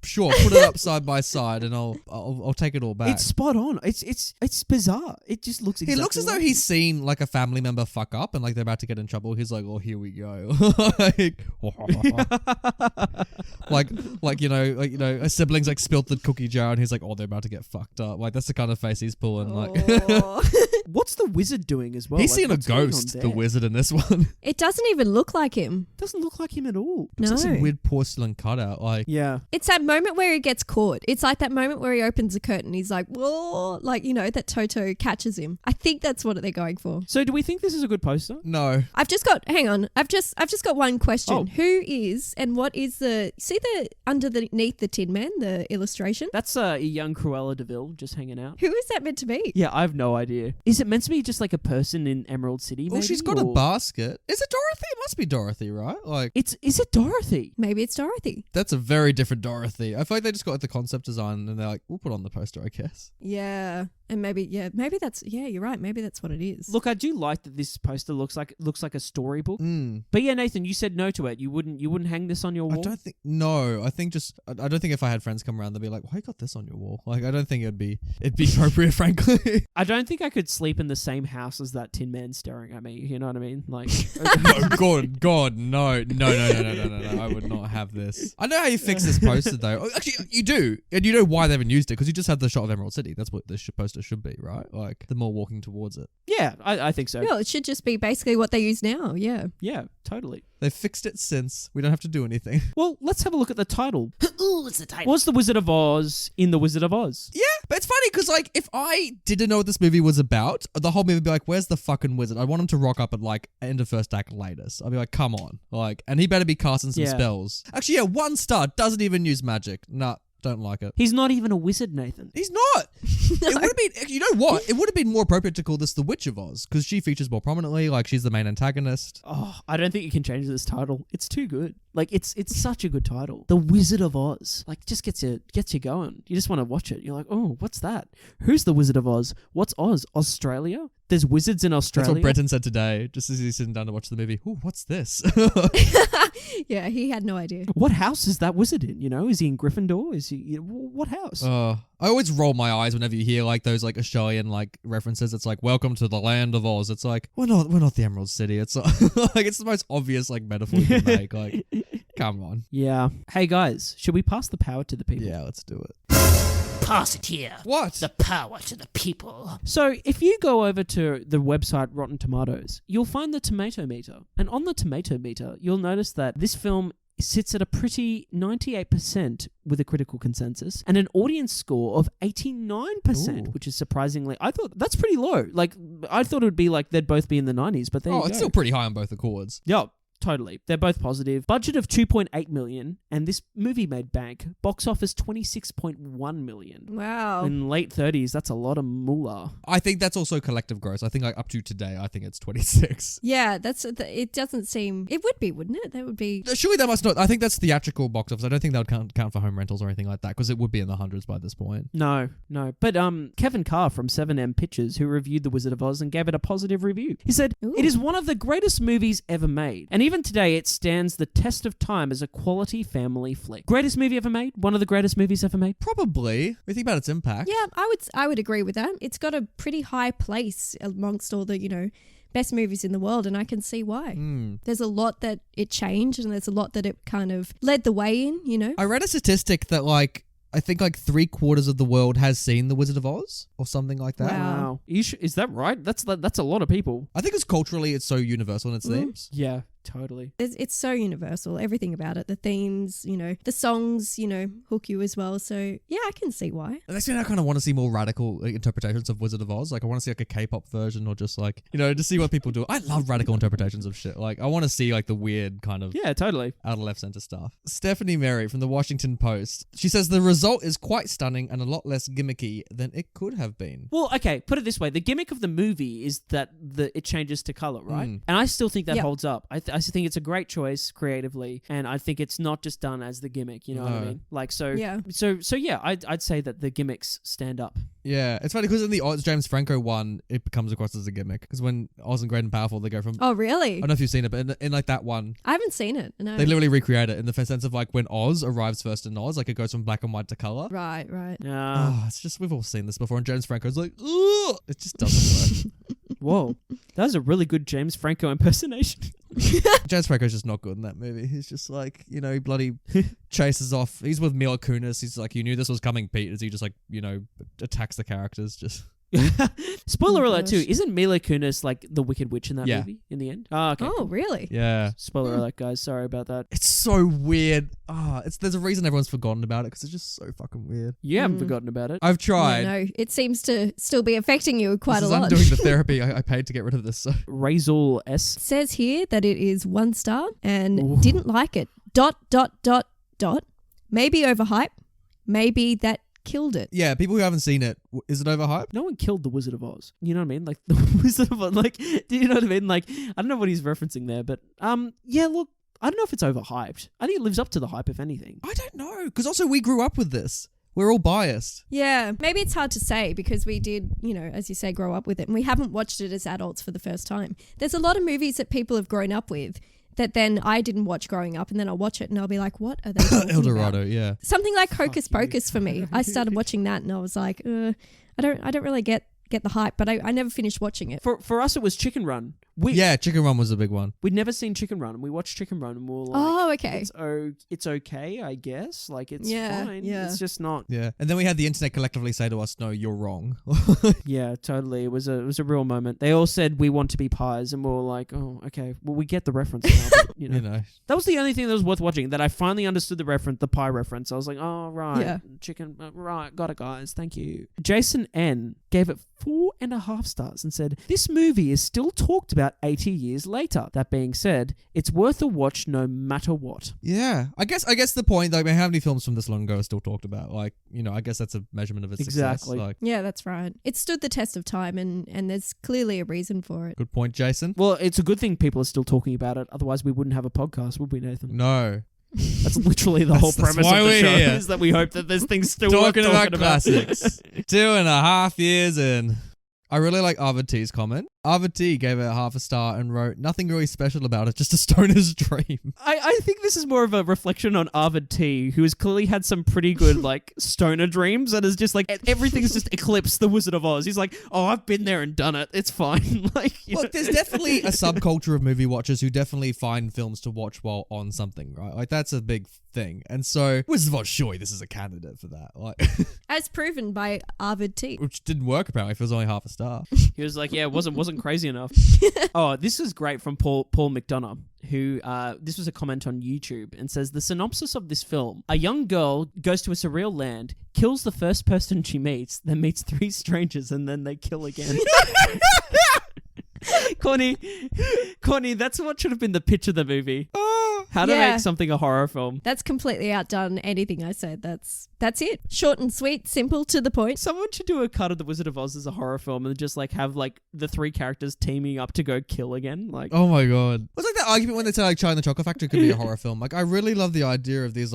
sure, put it up side by side, and I'll take it all back. It's spot on. It's bizarre. It just looks. Exactly He looks as though he's seen like a family member fuck up and like they're about to get in trouble. He's like, oh, here we go. like you know, a sibling's like spilt the cookie jar, and he's like, oh, they're about to get fucked up. Like that's the kind of face he's pulling. Like, what's the wizard doing as well? He's like, seeing a ghost, the wizard in this one. It doesn't even look like him. Doesn't look like him at all. No. It's like some weird porcelain cutout. Like, yeah. It's that moment where he gets caught. It's like that moment where he opens the curtain. He's like, whoa, like, you know, that Toto catches him. I think that's what they're going for. So do we think this is a good poster? no. I've just got one question. Oh. Who is and what is the underneath the Tin Man, the illustration? That's a young Cruella de Vil just hanging out. Who is that meant to be? Yeah, I have no idea. Is it meant to be just like a person in Emerald City? Well, maybe, she's got a or- basket. Is it Dorothy? It must be Dorothy, right? Like, Is it Dorothy? Maybe it's Dorothy. that's a very different Dorothy. I feel like they just got like the concept design and they're like, we'll put on the poster, I guess. Yeah. And maybe that's, you're right. Maybe that's what it is. Look, I do like that this poster looks like a storybook. But yeah, Nathan, you said no to it. You wouldn't hang this on your wall? I don't think if I had friends come around, they'd be like, why you got this on your wall? Like, I don't think it'd be appropriate, frankly. I don't think I could sleep in the same house as that Tin Man staring at me. You know what I mean? Like, no, God, no. I would not have this. I know how you fix this poster, though. Actually, you do. And you know why they haven't used it, because you just had the shot of Emerald City. That's what this poster should be, right? Like, the more walking towards it. Yeah, I think so. Yeah, it should just be basically what they use now. Yeah. Yeah, totally. They've fixed it since. We don't have to do anything. Well, let's have a look at the title. Ooh, it's the title. Was The Wizard of Oz in The Wizard of Oz? Yeah, but it's funny because, like, if I didn't know what this movie was about, the whole movie would be like, where's the fucking wizard? I want him to rock up at, like, end of first act latest. I'd be like, come on. Like, and he better be casting some spells. Actually, yeah, 1 star, doesn't even use magic. Nah. Don't like it. He's not even a wizard, Nathan. He's not. No. It would have been, you know what? It would have been more appropriate to call this The Witch of Oz because she features more prominently. Like, she's the main antagonist. Oh, I don't think you can change this title. It's too good. Like, it's such a good title. The Wizard of Oz. Like, just gets you going. You just want to watch it. You're like, oh, what's that? Who's the Wizard of Oz? What's Oz? Australia? There's wizards in Australia. That's what Brenton said today, just as he's sitting down to watch the movie. Ooh, what's this? Yeah, he had no idea. What house is that wizard in? You know, is he in Gryffindor? Is he? What house? I always roll my eyes whenever you hear like those like Australian like references. It's like, welcome to the land of Oz. It's like, we're not the Emerald City. It's like it's the most obvious like metaphor you can make. Like, come on. Yeah. Hey guys, should we pass the power to the people? Yeah, let's do it. Pass it here. What? The power to the people. So if you go over to the website Rotten Tomatoes, you'll find the tomato meter. And on the tomato meter, you'll notice that this film sits at a pretty 98% with a critical consensus and an audience score of 89%, which is surprisingly, I thought that's pretty low. Like, I thought it would be like they'd both be in the 90s, but it's still pretty high on both accords. Yeah. Totally. They're both positive. Budget of $2.8 million, and this movie made bank. Box office $26.1 million. Wow. In late 30s, that's a lot of moolah. I think that's also collective gross. I think like up to today, I think it's 26. Yeah, it doesn't seem, it would be, wouldn't it? That would be. Surely that must not, I think that's theatrical box office. I don't think that would count for home rentals or anything like that because it would be in the hundreds by this point. No. But Kevin Carr from 7M Pictures, who reviewed The Wizard of Oz and gave it a positive review, he said, It is one of the greatest movies ever made. And even today, it stands the test of time as a quality family flick. Greatest movie ever made? One of the greatest movies ever made? Probably. We think about its impact. Yeah, I would agree with that. It's got a pretty high place amongst all the, best movies in the world, and I can see why. There's a lot that it changed, and there's a lot that it kind of led the way in, I read a statistic that I think 3/4 of the world has seen The Wizard of Oz or something like that. Wow. Is that right? That's a lot of people. I think it's culturally, it's so universal in its themes. Yeah, totally. It's so universal. Everything about it. The themes, the songs, hook you as well. So, yeah, I can see why. And that's when I kind of want to see more radical interpretations of Wizard of Oz. Like, I want to see a K-pop version or just to see what people do. I love radical interpretations of shit. Like, I want to see the weird kind of totally out of left center stuff. Stephanie Mary from the Washington Post. She says the result is quite stunning and a lot less gimmicky than it could have been. Well, okay, put it this way. The gimmick of the movie is that it changes to color, right? And I still think that holds up. I think it's a great choice creatively, and I think it's not just done as the gimmick, you know what I mean? I'd say that the gimmicks stand up. Yeah, it's funny because in the Oz James Franco one, it comes across as a gimmick because when Oz and Great and Powerful, they go from... Oh, really? I don't know if you've seen it, but in that one... I haven't seen it, no. They literally recreate it in the sense of when Oz arrives first in Oz, it goes from black and white to color. Right. It's just, we've all seen this before, and James Franco's like, ugh! It just doesn't work. Whoa, that was a really good James Franco impersonation. James Franco's just not good in that movie. He's just he bloody chases off. He's with Mila Kunis. He's like, you knew this was coming, Pete, as he just attacks the characters. Just spoiler alert too. Isn't Mila Kunis the Wicked Witch in that movie in the end? Oh, okay. Oh, really? Yeah. Spoiler alert, guys. Sorry about that. It's so weird. There's a reason everyone's forgotten about it because it's just so fucking weird. You haven't forgotten about it. I've tried. No, it seems to still be affecting you quite a lot. I'm doing the therapy. I paid to get rid of this. So. Razul S. Says here that it is 1 star and didn't like it. ... Maybe overhype. Maybe that killed it. Yeah, people who haven't seen it, is it overhyped? No one killed The Wizard of Oz. You know what I mean? The Wizard of Oz, do you know what I mean? I don't know what he's referencing there, but look, I don't know if it's overhyped. I think it lives up to the hype, if anything. I don't know, because also we grew up with this. We're all biased. Yeah, maybe it's hard to say because we did, as you say, grow up with it, and we haven't watched it as adults for the first time. There's a lot of movies that people have grown up with that then I didn't watch growing up, and then I'll watch it and I'll be like, what are they talking El Dorado, about? yeah. Something like Hocus Pocus for me. I started watching that and I was like, I don't really get the hype, but I never finished watching it. For us, it was Chicken Run. Chicken Run was a big one. We'd never seen Chicken Run, and we watched Chicken Run, and we were like, oh, okay. It's okay, I guess. Like, it's fine. Yeah. It's just not. Yeah. And then we had the internet collectively say to us, no, you're wrong. Yeah, totally. It was a real moment. They all said, we want to be pies, and we were like, oh, okay. Well, we get the reference now, but, You know. That was the only thing that was worth watching, that I finally understood the pie reference. I was like, oh, right. Yeah. Chicken, right. Got it, guys. Thank you. Jason N. gave it 4.5 stars and said, this movie is still talked about 80 years later. That being said, it's worth a watch no matter what. Yeah. I guess the point, like, how many films from this long ago are still talked about? Like, I guess that's a measurement of its success. Like, yeah, that's right. It stood the test of time and there's clearly a reason for it. good point, Jason. Well, it's a good thing people are still talking about it. Otherwise, we wouldn't have a podcast, would we, Nathan? No. That's literally the whole premise of the show, is that we hope that there's things still talking worth about classics. 2.5 years in. I really like Arvid T's comment. Arvid T gave it 0.5 star and wrote, nothing really special about it, just a stoner's dream. I think this is more of a reflection on Arvid T, who has clearly had some pretty good, like, stoner dreams, and is just like, everything's just eclipsed the Wizard of Oz. He's like, oh, I've been there and done it. It's fine. Like, look, there's definitely a subculture of movie watchers who definitely find films to watch while on something, right? Like, that's a big thing. And so, Wizard of Oz, surely this is a candidate for that. Like, as proven by Arvid T. Which didn't work, apparently, if it was only 0.5 star. He was like, yeah, it wasn't crazy enough. Oh, this is great from Paul McDonough, who, this was a comment on YouTube, and says, the synopsis of this film: a young girl goes to a surreal land, kills the first person she meets, then meets 3 strangers, and then they kill again. Courtney, that's what should have been the pitch of the movie. How to make something a horror film. That's completely outdone anything I said. That's it. Short and sweet, simple, to the point. Someone should do a cut of The Wizard of Oz as a horror film and just like have like the 3 characters teaming up to go kill again. Like, oh my god. It was like that argument when they said like Charlie and the Chocolate Factory could be a horror film. Like, I really love the idea of these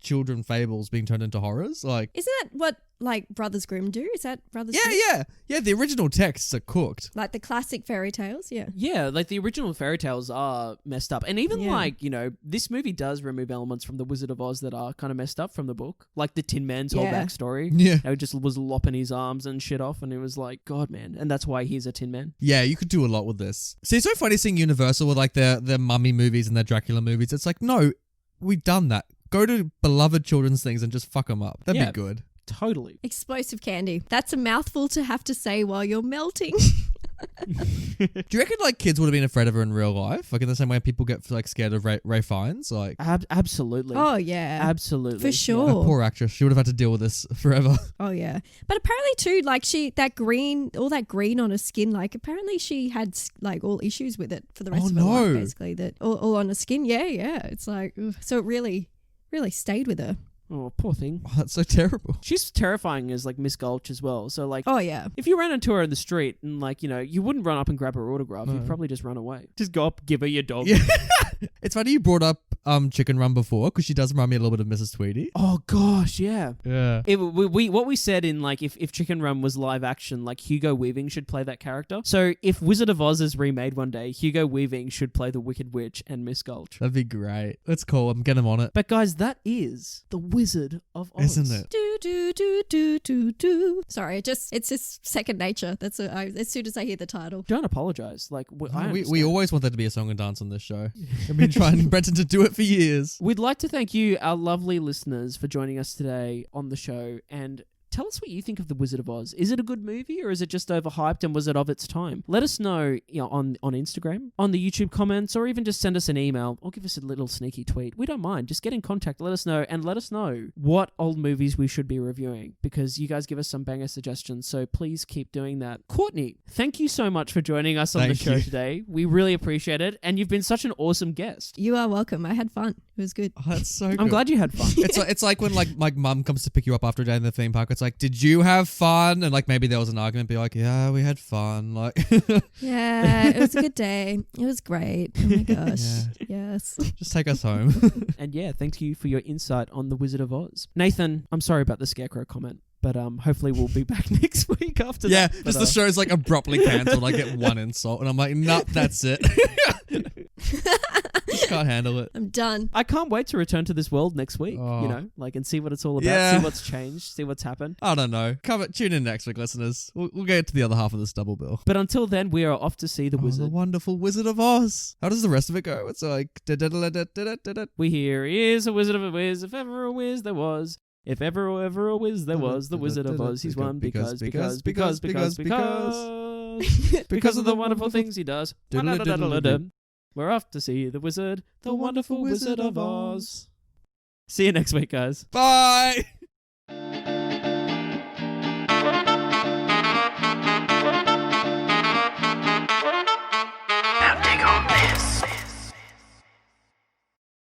children fables being turned into horrors. Like, isn't that what like Brothers Grimm do? Is that Brothers Grimm? Yeah, the original texts are cooked. Like the classic fairy tales, yeah. Yeah, like the original fairy tales are messed up. And even like, this movie does remove elements from The Wizard of Oz that are kind of messed up from the book. Like the Tin Man's whole backstory. Yeah. How he just was lopping his arms and shit off, and it was like, God, man. And that's why he's a Tin Man. Yeah, you could do a lot with this. See, it's so funny seeing Universal with like their mummy movies and their Dracula movies. It's like, no, we've done that. Go to beloved children's things and just fuck them up. That'd be good. Totally. Explosive candy. That's a mouthful to have to say while you're melting. Do you reckon like kids would have been afraid of her in real life? Like in the same way people get like scared of Ray Fiennes? Like absolutely. Oh yeah. Absolutely. For sure. That poor actress. She would have had to deal with this forever. Oh yeah. But apparently too, like all that green on her skin, like apparently she had like all issues with it for the rest of her life, basically. That all on her skin. Yeah. It's like, ugh. So it really stayed with her. Oh, poor thing. Oh, that's so terrible. She's terrifying as like Miss Gulch as well. So like, oh yeah, if you ran into her in the street and like, you wouldn't run up and grab her autograph. You'd probably just run away. Just go up, give her your dog. Yeah. It's funny you brought up Chicken Run before, because she does remind me a little bit of Mrs. Tweedy. Oh gosh, yeah. Yeah. What we said in like if Chicken Run was live action, like Hugo Weaving should play that character. So if Wizard of Oz is remade one day, Hugo Weaving should play the Wicked Witch and Miss Gulch. That'd be great. That's cool. I'm getting on it. But guys, that is the Wizard of Oz. Isn't it? Do. Sorry, it's just second nature. That's as soon as I hear the title. Don't apologize. Like we always want there to be a song and dance on this show. I've been trying Brenton to do it for years. We'd like to thank you, our lovely listeners, for joining us today on the show, and tell us what you think of The Wizard of Oz. Is it a good movie, or is it just overhyped, and was it of its time? Let us know, on Instagram, on the YouTube comments, or even just send us an email or give us a little sneaky tweet. We don't mind. Just get in contact. Let us know, and let us know what old movies we should be reviewing, because you guys give us some banger suggestions, so please keep doing that. Courtney, thank you so much for joining us on the show today. We really appreciate it, and you've been such an awesome guest. You are welcome. I had fun. It was good. Oh, that's so good. I'm glad you had fun. It's like when like my mum comes to pick you up after a day in the theme park. It's like, like, did you have fun? And like, maybe there was an argument, be like, yeah, we had fun. Like, yeah, it was a good day. It was great. Oh my gosh. Yes. Just take us home. And yeah, thank you for your insight on The Wizard of Oz. Nathan, I'm sorry about the Scarecrow comment, but hopefully we'll be back next week after that. Yeah, just the show's like abruptly cancelled. I get one insult and I'm like, nope, that's it. Just can't handle it. I'm done. I can't wait to return to this world next week, and see what it's all about, see what's changed, see what's happened. I don't know. Tune in next week, listeners. We'll get to the other half of this double bill. But until then, we are off to see the wizard. The wonderful Wizard of Oz. How does the rest of it go? It's like... We hear he is a wizard of a whiz, if ever a whiz there was. If ever a whiz there was, the Wizard of Oz, he's one because of the wonderful things he does. We're off to see the wizard, the wonderful Wizard of Oz. See you next week, guys. Bye!